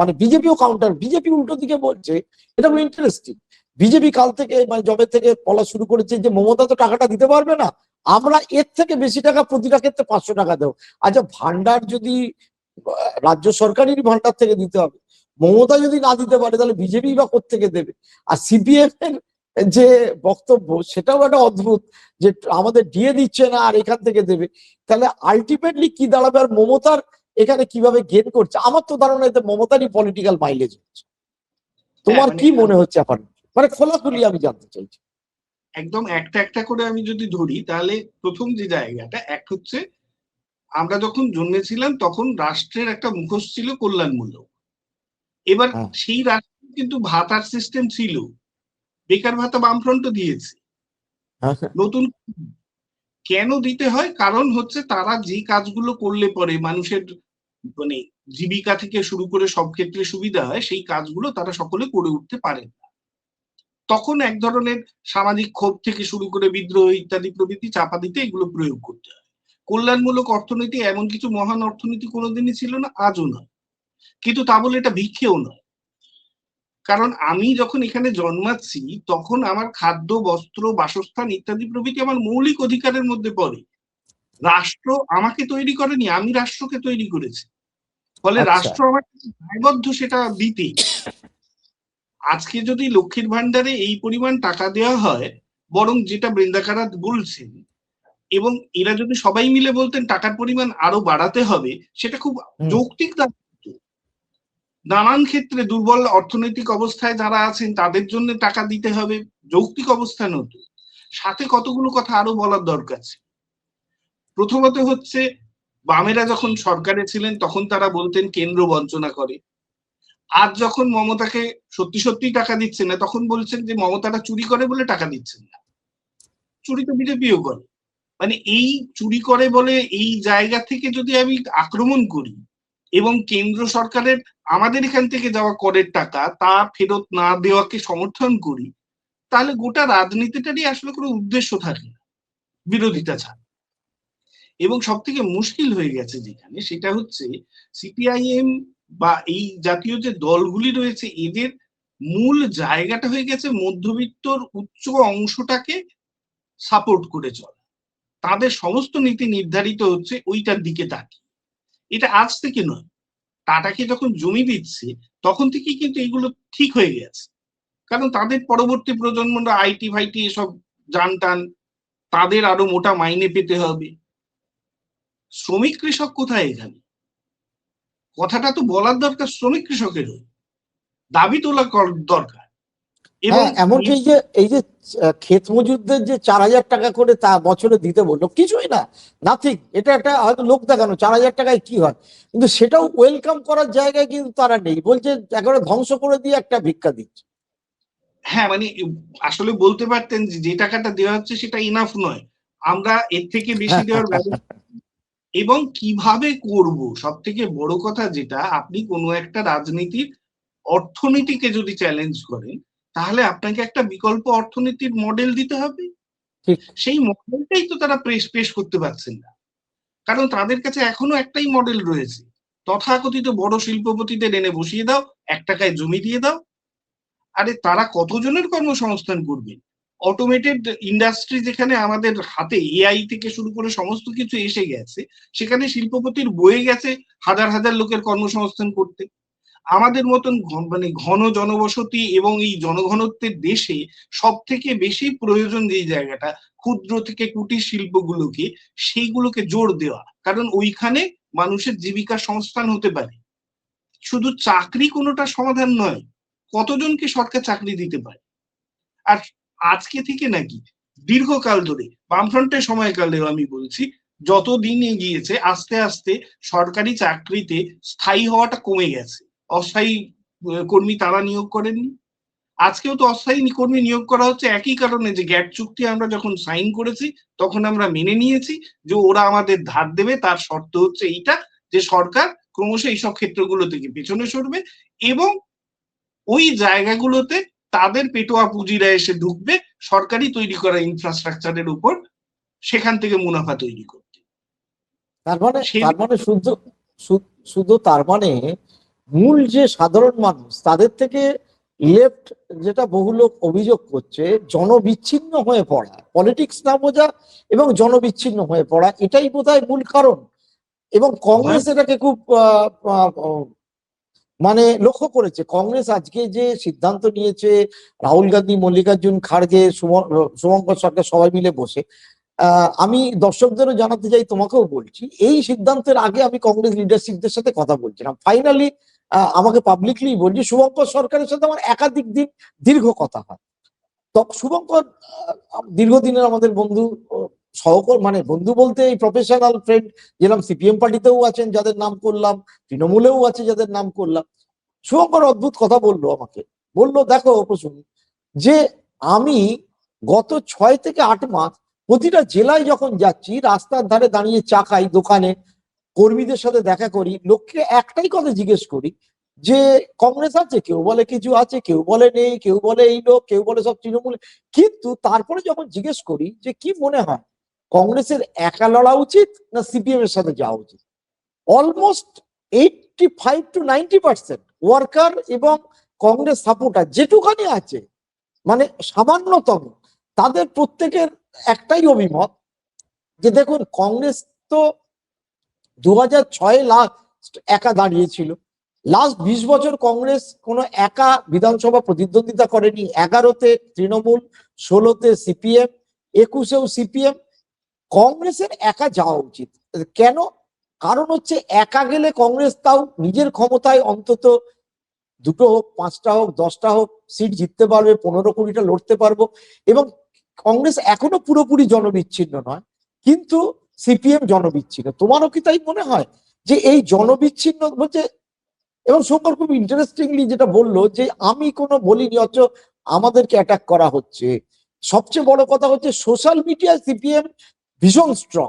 মানে বিজেপিও কাউন্টার, বিজেপি উল্টো দিকে বলছে। এটা খুব ইন্টারেস্টিং। বিজেপি কাল থেকে মানে জবে থেকে বলা শুরু করেছে যে মমতা তো টাকাটা দিতে পারবে না, আমরা এর থেকে বেশি টাকা প্রতিটা ক্ষেত্রে 500 টাকা দেবো। আচ্ছা, ভান্ডার যদি রাজ্য সরকারেরই ভান্ডার থেকে দিতে হবে, মমতা যদি না দিতে পারে, তাহলে বিজেপি বা কোত্থেকে দেবে? আর সিপিএম এর যে বক্তব্য, সেটাও একটা অদ্ভুত, যে আমাদের দিয়ে দিচ্ছে না আর এখান থেকে দেবে। তাহলে আলটিমেটলি কি দাঁড়াবে? আর মমতার এখানে কিভাবে গেন করছে? আমার তো ধারণা এতে মমতারই পলিটিক্যাল মাইলেজ হচ্ছে। হ্যাঁ, তোমার মানে কি মনে হচ্ছে এখন? মানে খোলাখুলি আমি জানতে চাইছি। একদম একটা একটা করে আমি যদি ধরি, তাহলে প্রথম যে জায়গাটা, এক হচ্ছে আমরা যখন জন্মেছিলাম তখন রাষ্ট্রের একটা মুখোশ ছিল কল্যাণমূলক। এবার হ্যাঁ, সেই রাষ্ট্রে কিন্তু ভাতার সিস্টেম ছিল, বেকার ভাতা বামফ্রন্ট দিয়েছে। হ্যাঁ, নতুন কেন দিতে হয়? কারণ হচ্ছে তারা যে কাজগুলো করলে পরে মানুষের মানে জীবিকা থেকে শুরু করে সব ক্ষেত্রে সুবিধা হয়, সেই কাজগুলো তারা সকলে করে উঠতে পারে না। তখন এক ধরনের সামাজিক ক্ষোভ থেকে শুরু করে বিদ্রোহ ইত্যাদি প্রভৃতি চাপা দিতে এগুলো প্রয়োগ করতে হয়। কল্যাণমূলক অর্থনীতি এমন কিছু মহান অর্থনীতি কোনোদিনই ছিল না, আজও নয়। কিন্তু তা বলে এটা ভিক্ষেও নয়। কারণ আমি যখন এখানে জন্মাচ্ছি তখন আমার খাদ্য, বস্ত্র, বাসস্থান ইত্যাদি প্রভৃতি আমার মৌলিক অধিকারের মধ্যে পড়ে। রাষ্ট্র আমাকে তৈরি করেনি, আমি রাষ্ট্রকে তৈরি করেছি। ফলে আচ্ছা। রাষ্ট্র আমার দায়বদ্ধ সেটা দিতে। আজকে যদি লক্ষ্মীর ভান্ডারে এই পরিমাণ টাকা দেওয়া হয়, বরং যেটা বৃন্দাকারা বলছেন, এবং এরা যদি সবাই মিলে বলতেন টাকার পরিমাণ আরো বাড়াতে হবে, সেটা খুব যৌক্তিক দাবি হতো। নানান ক্ষেত্রে দুর্বল অর্থনৈতিক অবস্থায় যারা আছেন তাদের জন্য টাকা দিতে হবে, যৌক্তিক অবস্থান হতো। সাথে কতগুলো কথা আরো বলার দরকার ছিল। প্রথমত হচ্ছে, বামেরা যখন সরকারে ছিলেন তখন তারা বলতেন কেন্দ্র বঞ্চনা করে। আজ যখন মমতাকে সত্যি সত্যি টাকা দিচ্ছে না, তখন বলছেন যে মমতাটা চুরি করে বলে টাকা দিচ্ছেন না। চুরি তো বিজেপিও করে। মানে এই চুরি করে বলে এই জায়গা থেকে যদি আমি আক্রমণ করি এবং কেন্দ্র সরকারের আমাদের এখান থেকে যাওয়া করের টাকা তা ফেরত না দেওয়াকে সমর্থন করি, তাহলে গোটা রাজনীতিটারই আসলে কোনো উদ্দেশ্য থাকে না, বিরোধিতা ছাড়া। এবং সব থেকে মুশকিল হয়ে গেছে যেখানে, সেটা হচ্ছে সিপিআইএম বা এই জাতীয় যে দলগুলি রয়েছে, এদের মূল জায়গাটা হয়ে গেছে মধ্যবিত্তর উচ্চ অংশটাকে সাপোর্ট করে চলা। তাদের সমস্ত নীতি নির্ধারিত হচ্ছে ওইটার দিকে তাকিয়ে। এটা আজ থেকে নয়, টাটাকে যখন জমি দিচ্ছে তখন থেকেই কিন্তু এগুলো ঠিক হয়ে গেছে। কারণ তাদের পরবর্তী প্রজন্মরা আইটি ভাইটি এসব জানটান, তাদের আরো মোটা মাইনে পেতে হবে। শ্রমিক কৃষক কোথায় এখানে? কথাটা তো বলার দরকার শ্রমিক কৃষকেরও, দাবি তোলা দরকার। এবং হ্যাঁ, এমনকি এই যে ক্ষেত মজুরদের যে 4,000 টাকা করে তা বছরে দিতে বললো, কিছুই না, নাথিং। এটা একটা হয়তো লোক দেখানো, 4,000 টাকায় কি হয়, কিন্তু সেটাও ওয়েলকাম করার জায়গায় কিন্তু তারা নেই, বলছে একেবারে ধ্বংস করে দিয়ে একটা ভিক্ষা দিচ্ছে। হ্যাঁ, মানে আসলে বলতে পারতেন যে টাকাটা দেওয়া হচ্ছে সেটা ইনাফ নয়, আমরা এর থেকে বেশি দেওয়ার ব্যবস্থা। এবং কিভাবে করব, সব থেকে বড় কথা যেটা, আপনি কোনো একটা রাজনীতির অর্থনীতিকে যদি চ্যালেঞ্জ করেন, তাহলে আপনাকে একটা বিকল্প অর্থনীতির মডেল দিতে হবে। ঠিক। সেই মডেলটাই তো তারা পেশ করতে পারছেন না। কারণ তাদের কাছে এখনো একটাই মডেল রয়েছে, তথাকথিত বড় শিল্পপতিদের এনে বসিয়ে দাও, 1 টাকায় জমি দিয়ে দাও। আরে তারা কতজনের কর্মসংস্থান করবে? অটোমেটেড ইন্ডাস্ট্রি যেখানে আমাদের হাতে এআই থেকে শুরু করে সমস্ত কিছু এসে গেছে, সেখানে শিল্পপতির বয়ে গেছে হাজার হাজার লোকের কর্মসংস্থান করতে। আমাদের মতন মানে ঘন জনবসতি এবং এই জনঘনত্বের দেশে সব থেকে বেশি প্রয়োজন যেই জায়গাটা, ক্ষুদ্র থেকে কুটির শিল্পগুলোকে, সেইগুলোকে জোর দেওয়া। কারণ ওইখানে মানুষের জীবিকা সংস্থান হতে পারে। শুধু চাকরি কোনোটা সমাধান নয়, কতজনকে সরকার চাকরি দিতে পারে। আর আজকে থেকে নাকি দীর্ঘকাল ধরে বামফ্রন্টের সময়কালেও আমি বলছি, যত দিন এগিয়েছে আস্তে আস্তে সরকারি চাকরিতে স্থায়ী হওয়াটা কমে গেছে। অস্থায়ী কর্মী তারা নিয়োগ করেননি। আজকেও তো অস্থায়ী কর্মী নিয়োগ করা হচ্ছে একই কারণে, যে গ্যাট চুক্তি আমরা যখন সাইন করেছি তখন আমরা মেনে নিয়েছি যে ওরা আমাদের ধার দেবে, তার শর্ত হচ্ছে এইটা যে সরকার ক্রমশ এইসব ক্ষেত্রগুলো থেকে পেছনে সরবে এবং ওই জায়গাগুলোতে তাদের পেটোয়া পুঁজিরা এসে ঢুকবে সরকারি তৈরি করা ইনফ্রাস্ট্রাকচারের উপর, সেখান থেকে মুনাফা তৈরি করতে। তার মানে শুধু তার মানে মূল যে সাধারণ মানুষ তাদের থেকে লেফট, যেটা বহু লোক অভিযোগ করছে, জনবিচ্ছিন্ন হয়ে পড়া, পলিটিক্স না বোঝা এবং জনবিচ্ছিন্ন হয়ে পড়া, এটাই বোধহয় মূল কারণ। এবং কংগ্রেস এটাকে খুব মানে লক্ষ্য করেছে। কংগ্রেস আজকে যে সিদ্ধান্ত নিয়েছে, রাহুল গান্ধী, মল্লিকার্জুন খাড়গে, শুভঙ্কর সরকার সবাই মিলে বসে, আমি দর্শকদেরও জানাতে চাই, তোমাকেও বলছি, এই সিদ্ধান্তের আগে আমি কংগ্রেস লিডারশিপদের সাথে কথা বলছিলাম। ফাইনালি আমাকে পাবলিকলি বলছি, শুভঙ্কর সরকারের সাথে আমার একাধিক দিন দীর্ঘ কথা হয়। তো শুভঙ্কর দীর্ঘদিনের আমাদের বন্ধু, মানে বন্ধু বলতে এই প্রফেশনাল ফ্রেন্ড, যেরকম সিপিএম পার্টিতেও আছেন যাদের নাম করলাম, তৃণমূলেও আছে যাদের নাম করলাম। শুভঙ্কর অদ্ভুত কথা বললো আমাকে, বললো, দেখো প্রসূন, যে আমি গত 6 থেকে 8 মাস প্রতিটা জেলায় যখন যাচ্ছি, রাস্তার ধারে দাঁড়িয়ে চা খাই, দোকানে কর্মীদের সাথে দেখা করি, লোককে একটাই কথা জিজ্ঞেস করি যে কংগ্রেস আছে, কেউ বলে কিছু আছে, কেউ বলে নেই, কেউ বলে এই লোক, কেউ বলে সব তৃণমূল। কিন্তু তারপরে যখন জিজ্ঞেস করি যে কি মনে হয়, কংগ্রেসের একা লড়া উচিত না সিপিএম এর সাথে যাওয়া উচিত, অলমোস্ট 85 to 90% ওয়ার্কার এবং কংগ্রেস সাপোর্টার যেটুখানি আছে, মানে সামান্যতম, তাদের প্রত্যেকের একটাই অভিমত যে দেখুন, কংগ্রেস তো 2006 লাস্ট একা দাঁড়িয়েছিল। লাস্ট 20 বছর কংগ্রেস কোনো একা বিধানসভা প্রতিদ্বন্দ্বিতা করেনি। 11তে তৃণমূল, 16তে সিপিএম, 21এও সিপিএম। কংগ্রেসের একা যাওয়া উচিত। কেন? কারণ হচ্ছে একা গেলে কংগ্রেস তাও নিজের ক্ষমতায় অন্তত 2টো হোক, 5টা হোক, 10টা হোক সিট জিততে পারবে, 15-20টা লড়তে পারবো। এবং কংগ্রেস এখনো পুরোপুরি জনবিচ্ছিন্ন নয়, কিন্তু সিপিএম জনবিচ্ছিন্ন। তোমারও কি তাই মনে হয় যে এই জনবিচ্ছিন্ন হচ্ছে? এবং শঙ্কর খুব ইন্টারেস্টিংলি যেটা বললো যে আমি কোনো বলিনি, অথচ আমাদেরকে অ্যাটাক করা হচ্ছে। সবচেয়ে বড় কথা হচ্ছে সোশ্যাল মিডিয়ায় সিপিএম ভীষণ স্ট্রং,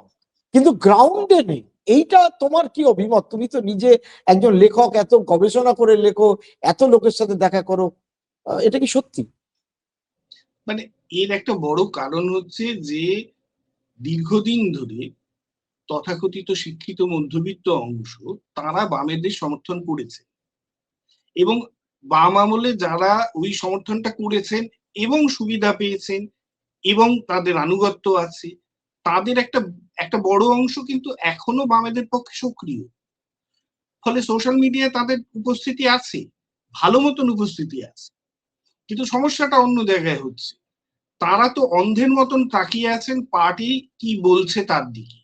কিন্তু গ্রাউন্ডে নেই। এইটা তোমার কি অভিমত? তুমি তো নিজে একজন লেখক, এত গবেষণা করে লেখো, এত লোকের সাথে দেখা করো, এটা কি সত্যি? মানে এর একটা বড় কারণ হচ্ছে যে দীর্ঘদিন ধরে তথাকথিত শিক্ষিত মধ্যবিত্ত অংশ তারা বামেদের সমর্থন করেছে, এবং বাম আমলে যারা ওই সমর্থনটা করেছেন এবং সুবিধা পেয়েছেন এবং তাদের আনুগত্য আছে, তাদের একটা একটা বড় অংশ কিন্তু এখনো বামেদের পক্ষে সক্রিয়। ফলে সোশ্যাল মিডিয়ায় তাদের উপস্থিতি আছে, ভালো মতন উপস্থিতি আছে। কিন্তু সমস্যাটা অন্য জায়গায় হচ্ছে, তারা তো অন্ধের মতন তাকিয়ে আছেন পার্টি কি বলছে তার দিকে।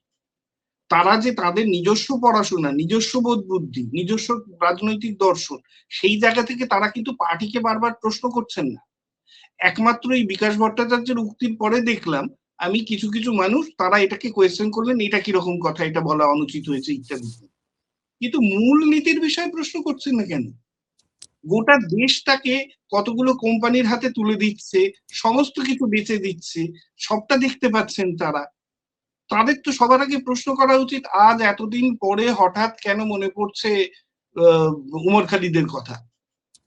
তারা যে তাদের নিজস্ব পড়াশোনা, নিজস্ব বোধ বুদ্ধি, নিজস্ব রাজনৈতিক দর্শন, সেই জায়গা থেকে তারা কিন্তু পার্টিকে বারবার প্রশ্ন করছেন না। একমাত্র এই বিকাশ ভট্টাচার্যের উক্তির পরে দেখলাম আমি কিছু কিছু মানুষ তারা এটাকে কোয়েশ্চেন করলেন, এটা কিরকম কথা, এটা বলা অনুচিত হয়েছে ইত্যাদি। কিন্তু মূল নীতির বিষয়ে প্রশ্ন করছেন না কেন? গোটা দেশটাকে কতগুলো কোম্পানির হাতে তুলে দিচ্ছে, সমস্ত কিছু বেচে দিচ্ছে, সবটা দেখতে পাচ্ছেন তারা। তাদের তো সবার আগে প্রশ্ন করা উচিত, আজ এতদিন পরে হঠাৎ কেন মনে পড়ছে উমর খালিদের কথা?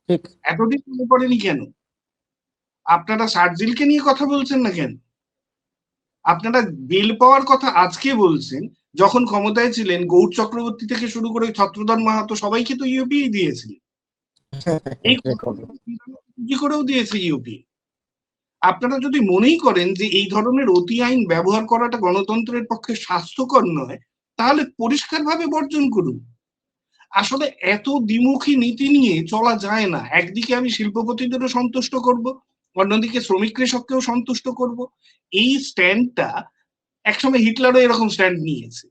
ঠিক। এতদিন মনে পড়েনি কেন? আপনারা শারজিলকে নিয়ে কথা বলছেন না কেন? আপনারা বেল পাওয়ার কথা আজকে বলছেন, যখন ক্ষমতায় ছিলেন গৌর চক্রবর্তী থেকে শুরু করে ছত্রধর মাহাতো সবাইকে তো ইউপি দিয়েছিলেন। এই কি করেও দিয়েছে ইউপি। আপনারা যদি মনেই করেন যে এই ধরনের অতি আইন ব্যবহার করাটা গণতন্ত্রের পক্ষে স্বাস্থ্যকর নয়, তাহলে পরিষ্কারভাবে বর্জন করুন। আসলে এত দ্বিমুখী নীতি নিয়ে চলা যায় না। একদিকে আমি শিল্পপতিদেরও সন্তুষ্ট করব, অন্যদিকে শ্রমিক কৃষককেও সন্তুষ্ট করব। এই স্ট্যান্ডটা একসময় হিটলারও এরকম স্ট্যান্ড নিয়েছে,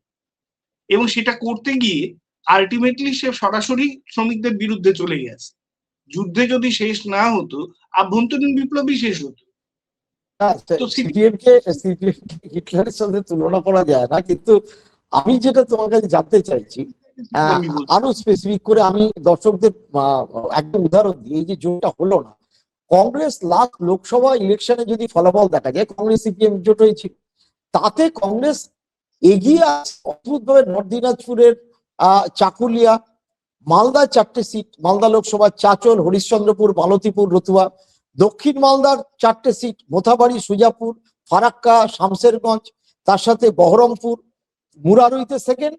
এবং সেটা করতে গিয়ে আলটিমেটলি সে সরাসরি শ্রমিকদের বিরুদ্ধে চলে গেছে। যুদ্ধে যদি শেষ না হতো, আভ্যন্তরীণ বিপ্লবই শেষ হতো। তো সিপিএম কে হিটলারের সাথে তুলনা করা যায় না, কিন্তু আমি যেটা তোমার কাছে জানতে চাইছি, আমি বলছি আরো স্পেসিফিক করে আমি দর্শকদের একটা উদাহরণ দিই। এই যে জোটটা হলো না, কংগ্রেস লাস্ট লোকসভা ইলেকশনে যদি ফলাফল দেখা যায়, কংগ্রেস সিপিএম জোট হয়েছিল, তাতে কংগ্রেস এগিয়ে আছে অদ্ভুতভাবে। নর্থ দিনাজপুরের চাকুলিয়া, মালদার 4টে সিট, মালদা লোকসভা চাচল, হরিশ্চন্দ্রপুর, মালতীপুর, রতুয়া। দক্ষিণ মালদার 4টে সিট, মোথাবাড়ি, সুজাপুর, ফারাক্কা, শামসেরগঞ্জ, তার সাথে বহরমপুর, মুরারইতে সেকেন্ড,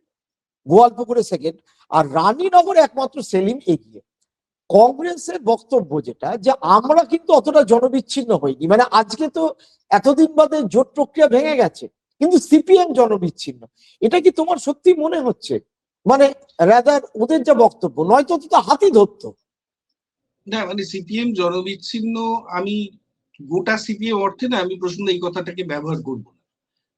গোয়ালপুকুরে সেকেন্ড, আর রানীনগরে একমাত্র সেলিম এগিয়ে। কংগ্রেসের বক্তব্য যেটা, যে আমরা কিন্তু অতটা জনবিচ্ছিন্ন হইনি, মানে আজকে তো এতদিন বাদে জোট প্রক্রিয়া ভেঙে গেছে, কিন্তু সিপিএম জনবিচ্ছিন্ন। এটা কি তোমার সত্যি মনে হচ্ছে? মানে রাদার ওদের যা বক্তব্য, নয়তো তো হাতি ধরতো। না, মানে সিপিএম জনবিচ্ছিন্ন, আমি গোটা সিপিএম অর্থে না, আমি প্রশ্ন এই কথাটাকে ব্যবহার করব না।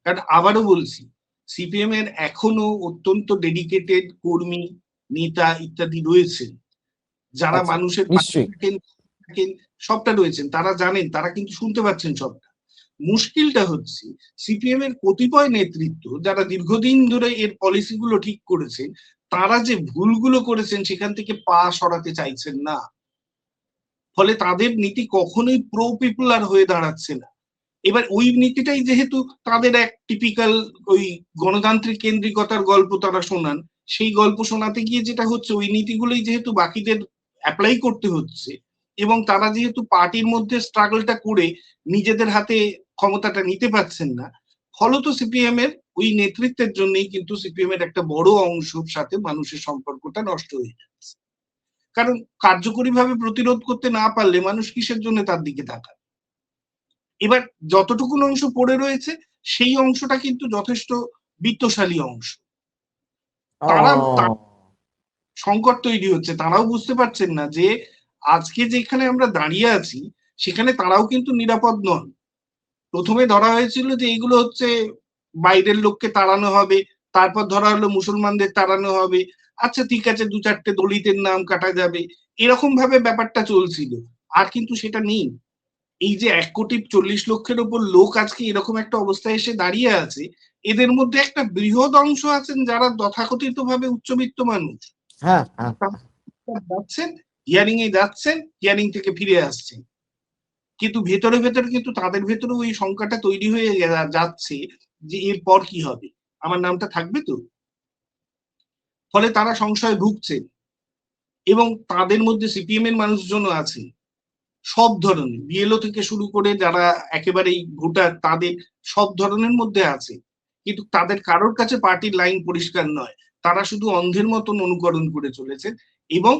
কারণ আবারও বলছি, সিপিএম এর এখনো অত্যন্ত ডেডিকেটেড কর্মী, নেতা ইত্যাদি রয়েছেন, যারা আচ্ছা, মানুষের পাশে নিশ্চয়ই। থাকেন, সবটা রয়েছেন, তারা জানেন, তারা কিন্তু শুনতে পাচ্ছেন সবটা। মুশকিলটা হচ্ছে সিপিএম এর কতিপয় নেতৃত্ব যারা দীর্ঘদিন ধরে এর পলিসিগুলো ঠিক করেছেন, তারা যে ভুলগুলো করেছেন সেখান থেকে পা সরাতে চাইছেন না। ফলে তাদের নীতি কখনোই প্রো পিপুলার হয়ে দাঁড়াচ্ছে না। এবার ওই নীতিটাই যেহেতু তাদের এক টিপিক্যাল ওই গণতান্ত্রিক কেন্দ্রিকতার গল্প তারা শোনান, সেই গল্প শোনাতে গিয়ে যেটা হচ্ছে, ওই নীতিগুলোই যেহেতু বাকিদের অ্যাপ্লাই করতে হচ্ছে, এবং তারা যেহেতু পার্টির মধ্যে স্ট্রাগলটা করে নিজেদের হাতে ক্ষমতাটা নিতে পারছেন না, ফলত সিপিএম এর ওই নেতৃত্বের জন্যই কিন্তু সিপিএম এর একটা বড় অংশের সাথে মানুষের সম্পর্কটা নষ্ট হয়ে যাচ্ছে। কারণ কার্যকরীভাবে প্রতিরোধ করতে না পারলে মানুষ কিসের জন্য তার দিকে তাকায়। এবার যতটুকু অংশ পড়ে রয়েছে সেই অংশটা কিন্তু যথেষ্ট বিত্তশালী অংশ। তারা সংকট তৈরি হচ্ছে, তারাও বুঝতে পারছেন না যে আজকে যেখানে আমরা দাঁড়িয়ে আছি সেখানে তারাও কিন্তু নিরাপদ নন। প্রথমে ধরা হয়েছিল যে এইগুলো হচ্ছে বাইরের লোককে তাড়ানো হবে, তারপর ধরা হলো মুসলমানদের তাড়ানো হবে, আচ্ছা ঠিক আছে 2-4টে দলিতের নাম কাটা যাবে, এরকম ভাবে ব্যাপারটা চলছিল। আর কিন্তু সেটা নেই। এই যে 1,40,00,000-এর উপর লোক আজকে এরকম একটা অবস্থায় এসে দাঁড়িয়ে আছে, এদের মধ্যে একটা বৃহৎ অংশ আছেন যারা তথাকথিত ভাবে উচ্চবিত্ত মানুষ। যাচ্ছেন হিয়ারিং এ যাচ্ছেন, হিয়ারিং থেকে ফিরে আসছেন, কিন্তু ভেতরে ভেতরে কিন্তু তাদের ভেতরেও এই সংখ্যাটা তৈরি হয়ে যাচ্ছে যে এরপর কি হবে, আমার নামটা থাকবে তো। ফলে তারা সংশয়ে ভুগছেন এবং তাদের মধ্যে সিপিএম এর মানুষজনও আছে সব ধরনের, বিএলও থেকে শুরু করে যারা একেবারেই ভোটার তাদের সব ধরনের মধ্যে আছে, কিন্তু তাদের কারোর কাছে পার্টির লাইন পরিষ্কার নয়, তারা শুধু অন্ধের মতন অনুকরণ করে চলেছেন এবং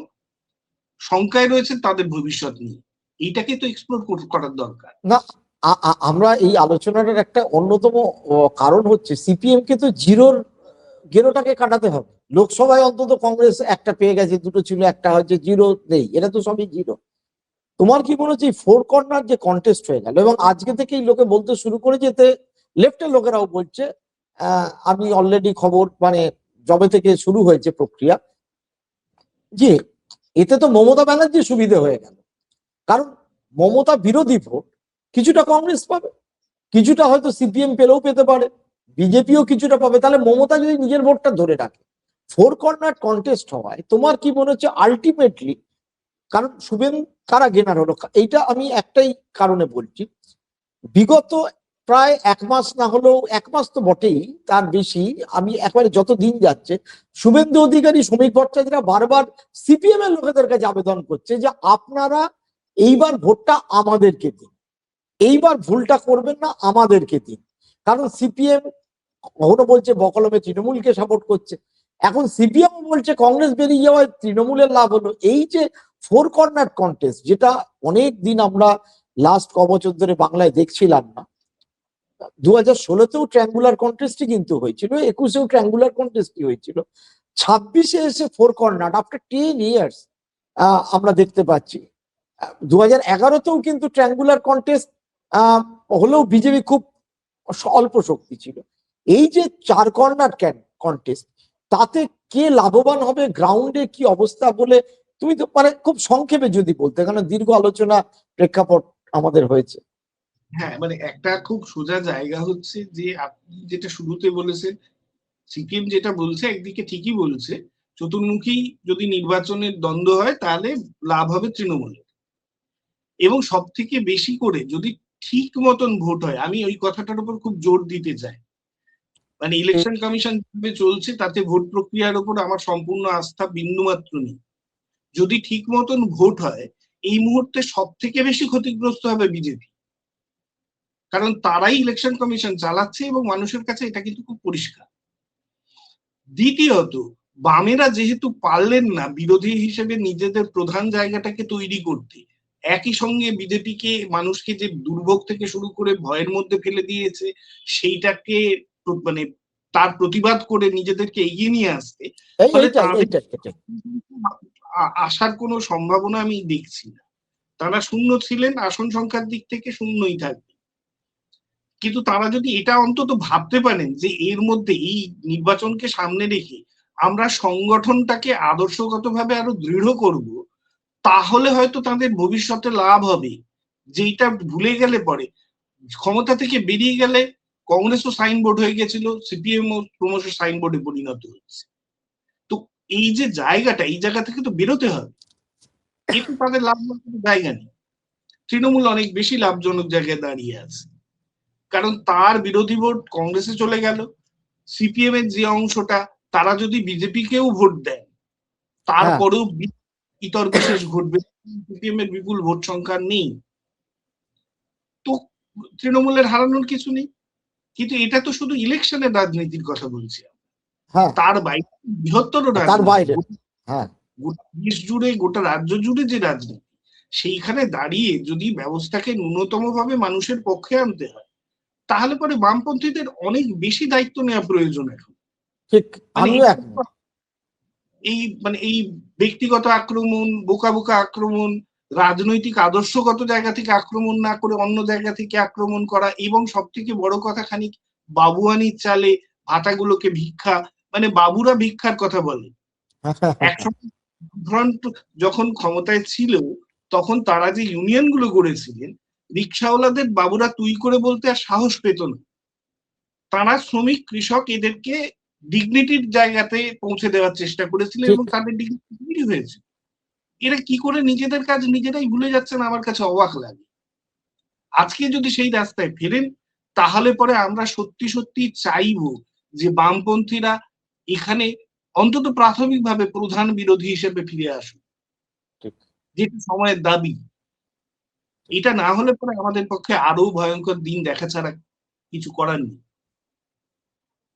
শঙ্কায় রয়েছে তাদের ভবিষ্যৎ নিয়ে। এইটাকে তো এক্সপ্লোর করার দরকার। না, আমরা এই আলোচনাটার একটা অন্যতম কারণ হচ্ছে সিপিএম কে তো গেরোটাকে কাটাতে হবে। লোকসভায় অন্তত কংগ্রেস একটা পেয়ে গেছে, দুটো ছিল, একটা হচ্ছে জিরো নেই, এটা তো সবই জিরো। তোমার কি মনে হচ্ছে ফোর কর্নার যে কন্টেস্ট হয়ে গেল এবং আজকে থেকেই লোকে বলতে শুরু করে যেতে, লেফটের লোকেরাও বলছে, আমি অলরেডি খবর মানে জবে থেকে শুরু হয়েছে প্রক্রিয়া, যে এতে তো মমতা ব্যানার্জি সুবিধে হয়ে গেল। কারণ মমতা বিরোধী ভোট কিছুটা কংগ্রেস পাবে, কিছুটা হয়তো সিপিএম পেলেও পেতে পারে, বিজেপিও কিছুটা পাবে। তাহলে মমতা যদি নিজের ভোটটা ধরে রাখে, ফোর কর্নার কন্টেস্ট হওয়ায় তোমার কি মনে হচ্ছে আলটিমেটলি, কারণ শুভেন কারা গেনার হলো, এইটা আমি একটাই কারণে বলছি, বিগত প্রায় 1 মাস না হলেও 1 মাস তো বটেই, তার বেশি, আমি একবারে যত দিন যাচ্ছে শুভেন্দু অধিকারী, শ্রমিক ভট্টাচার্যরা বারবার সিপিএম এর লোকেদের কাছে আবেদন করছে যে আপনারা এইবার ভোটটা আমাদেরকে দিন, এইবার ভুলটা করবেন না, আমাদেরকে দিন। কারণ সিপিএম কখনো বলছে বকলমে তৃণমূলকে সাপোর্ট করছে, এখন সিপিএম বলছে কংগ্রেস বেরিয়ে যাওয়ায় তৃণমূলের লাভ হলো। এই যে ফোর কর্নার কন্টেস্ট, যেটা অনেক দিন আমরা লাস্ট কবছর ধরে বাংলায় দেখছিলাম না, 2016তেও ট্রায়াঙ্গুলার কন্টেস্টই কিন্তু হয়েছিল, 21এও ট্রায়াঙ্গুলার কন্টেস্টই হয়েছিল, 26-এ এসে ফোর কর্নার আফটার 10 ইয়ার্স আমরা দেখতে পাচ্ছি। 2011তেও কিন্তু ট্রায়াঙ্গুলার কন্টেস্ট হলেও বিজেপি খুব অল্প শক্তি ছিল। এই যে 4 কর্নার কন্টেস্ট, তাতে কে লাভবান হবে, গ্রাউন্ডে কি অবস্থা বলে তুমি তো মানে খুব সংক্ষেপে যদি বলতে, কারণ দীর্ঘ আলোচনা প্রেক্ষাপট আমাদের হয়েছে। হ্যাঁ, মানে একটা খুব সোজা জায়গা হচ্ছে যে আপনি যেটা শুরুতে বলেছেন, সিপিএম যেটা বলছে একদিকে ঠিকই বলছে, চতুর্মুখী যদি নির্বাচনের দ্বন্দ্ব হয় তাহলে লাভ হবে তৃণমূলের, এবং সব থেকে বেশি করে যদি ঠিক মতন ভোট হয়, আমি ওই কথাটার উপর খুব জোর দিতে চাই। মানে ইলেকশন কমিশন যেভাবে চলছে তাতে ভোট প্রক্রিয়ার উপর আমার সম্পূর্ণ আস্থা বিন্দুমাত্র নেই। যদি ঠিক মতন ভোট হয়, এই মুহূর্তে সব থেকে বেশি ক্ষতিগ্রস্ত হবে বিজেপি, কারণ তারাই ইলেকশন কমিশন চালাচ্ছে এবং মানুষের কাছে এটা কিন্তু খুব পরিষ্কার। দ্বিতীয়ত, বামেরা যেহেতু পারলেন না বিরোধী হিসেবে নিজেদের প্রধান জায়গাটাকে তৈরি করতে, একই সঙ্গে বিজেপিকে মানুষকে যে দুর্ভোগ থেকে শুরু করে ভয়ের মধ্যে ফেলে দিয়েছে সেইটাকে মানে তার প্রতিবাদ করে নিজেদেরকে এগিয়ে নিয়ে আসতে, ফলে আসার কোনো সম্ভাবনা আমি দেখছি না। তারা শূন্য ছিলেন, আসন সংখ্যার দিক থেকে শূন্যই থাকবে, কিন্তু তারা যদি এটা অন্তত ভাবতে পারেন যে এর মধ্যে এই নির্বাচনকে সামনে রেখে আমরা সংগঠনটাকে আদর্শগতভাবে আরো দৃঢ় করব, তাহলে হয়তো তাদের ভবিষ্যতে লাভ হবে। যেটা ভুলে গেলে পরে, ক্ষমতা থেকে বেরিয়ে গেলে কংগ্রেসও সাইনবোর্ড হয়ে গেছিল, সিপিএম ও ক্রমশ সাইনবোর্ডে পরিণত হচ্ছে। তো এই যে জায়গাটা, এই জায়গা থেকে তো বেরোতে হবে, কিন্তু তাদের লাভ জায়গা নেই। তৃণমূল অনেক বেশি লাভজনক জায়গায় দাঁড়িয়ে আছে, কারণ তার বিরোধী ভোট কংগ্রেসে চলে গেল। সিপিএম এর যে অংশটা, তারা যদি বিজেপিকেও ভোট দেয় তারপরেও ইতর বিশেষ ঘটবে, সিপিএম এর বিপুল ভোট সংখ্যা নেই, তো তৃণমূলের হারানোর কিছু নেই। কিন্তু এটা তো শুধু ইলেকশনের রাজনীতির কথা বলছি, তার বাইরে বৃহত্তর রাজনীতি, গোটা দেশ জুড়ে, গোটা রাজ্য জুড়ে যে রাজনীতি, সেইখানে দাঁড়িয়ে যদি ব্যবস্থাকে ন্যূনতম ভাবে মানুষের পক্ষে আনতে হয়, তাহলে পরে বামপন্থীদের অনেক বেশি দায়িত্ব নেওয়া প্রয়োজন এখন। ঠিক, মানে আমিও একমত। এই ব্যক্তিগত আক্রমণ, বোকা বোকা আক্রমণ, রাজনৈতিক আদর্শগত জায়গা থেকে আক্রমণ না করে অন্য জায়গা থেকে আক্রমণ করা, এবং সব থেকে বড় কথা খানিক বাবুয়ানির চালে ভাটাগুলোকে ভিক্ষা, মানে বাবুরা ভিক্ষার কথা বলে। একসময় ফ্রন্ট যখন ক্ষমতায় ছিল তখন তারা যে ইউনিয়ন গুলো গড়েছিলেন, রিক্সাওয়ালাদের বাবুরা তুই করে বলতে আর সাহস পেত না। তারা শ্রমিক, কৃষক এদেরকে ডিগনিটির জায়গাতে পৌঁছে দেওয়ার চেষ্টা করেছিল এবং তাদের ডিগনিটি হয়েছে। এরা কি করে নিজেদের কাজ নিজেরাই ভুলে যাচ্ছেন, আমার কাছে অবাক লাগে। আজকে যদি সেই রাস্তায় ফেরেন, তাহলে পরে আমরা সত্যি সত্যি চাইবো যে বামপন্থীরা এখানে অন্তত প্রাথমিকভাবে প্রধান বিরোধী হিসেবে ফিরে আসুক, যেটা সময়ের দাবি। এটা না হলে পরে আমাদের পক্ষে আরো ভয়ঙ্কর দিন দেখা ছাড়া কিছু করার নেই।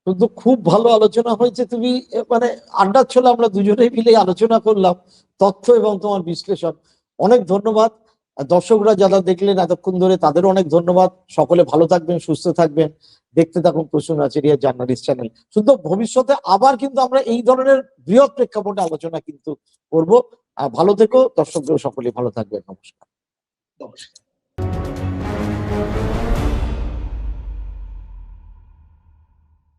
কিন্তু খুব ভালো আলোচনা হয়েছে, তুমি মানে আড্ডা ছিল, আমরা দুজনেই মিলে আলোচনা করলাম তথ্য এবং তোমার বিশ্লেষণ। অনেক ধন্যবাদ। দর্শকরা যারা দেখলেন এতক্ষণ ধরে তাদেরও অনেক ধন্যবাদ। সকলে ভালো থাকবেন, সুস্থ থাকবেন। দেখতে থাকুন প্রসূন আচারিয়া জার্নালিস্ট চ্যানেল। শুধু ভবিষ্যতে আবার কিন্তু আমরা এই ধরনের বৃহৎ প্রেক্ষাপটে আলোচনা কিন্তু করব। ভালো থেকো, দর্শকদের সকলে ভালো থাকবেন। নমস্কার। নমস্কার।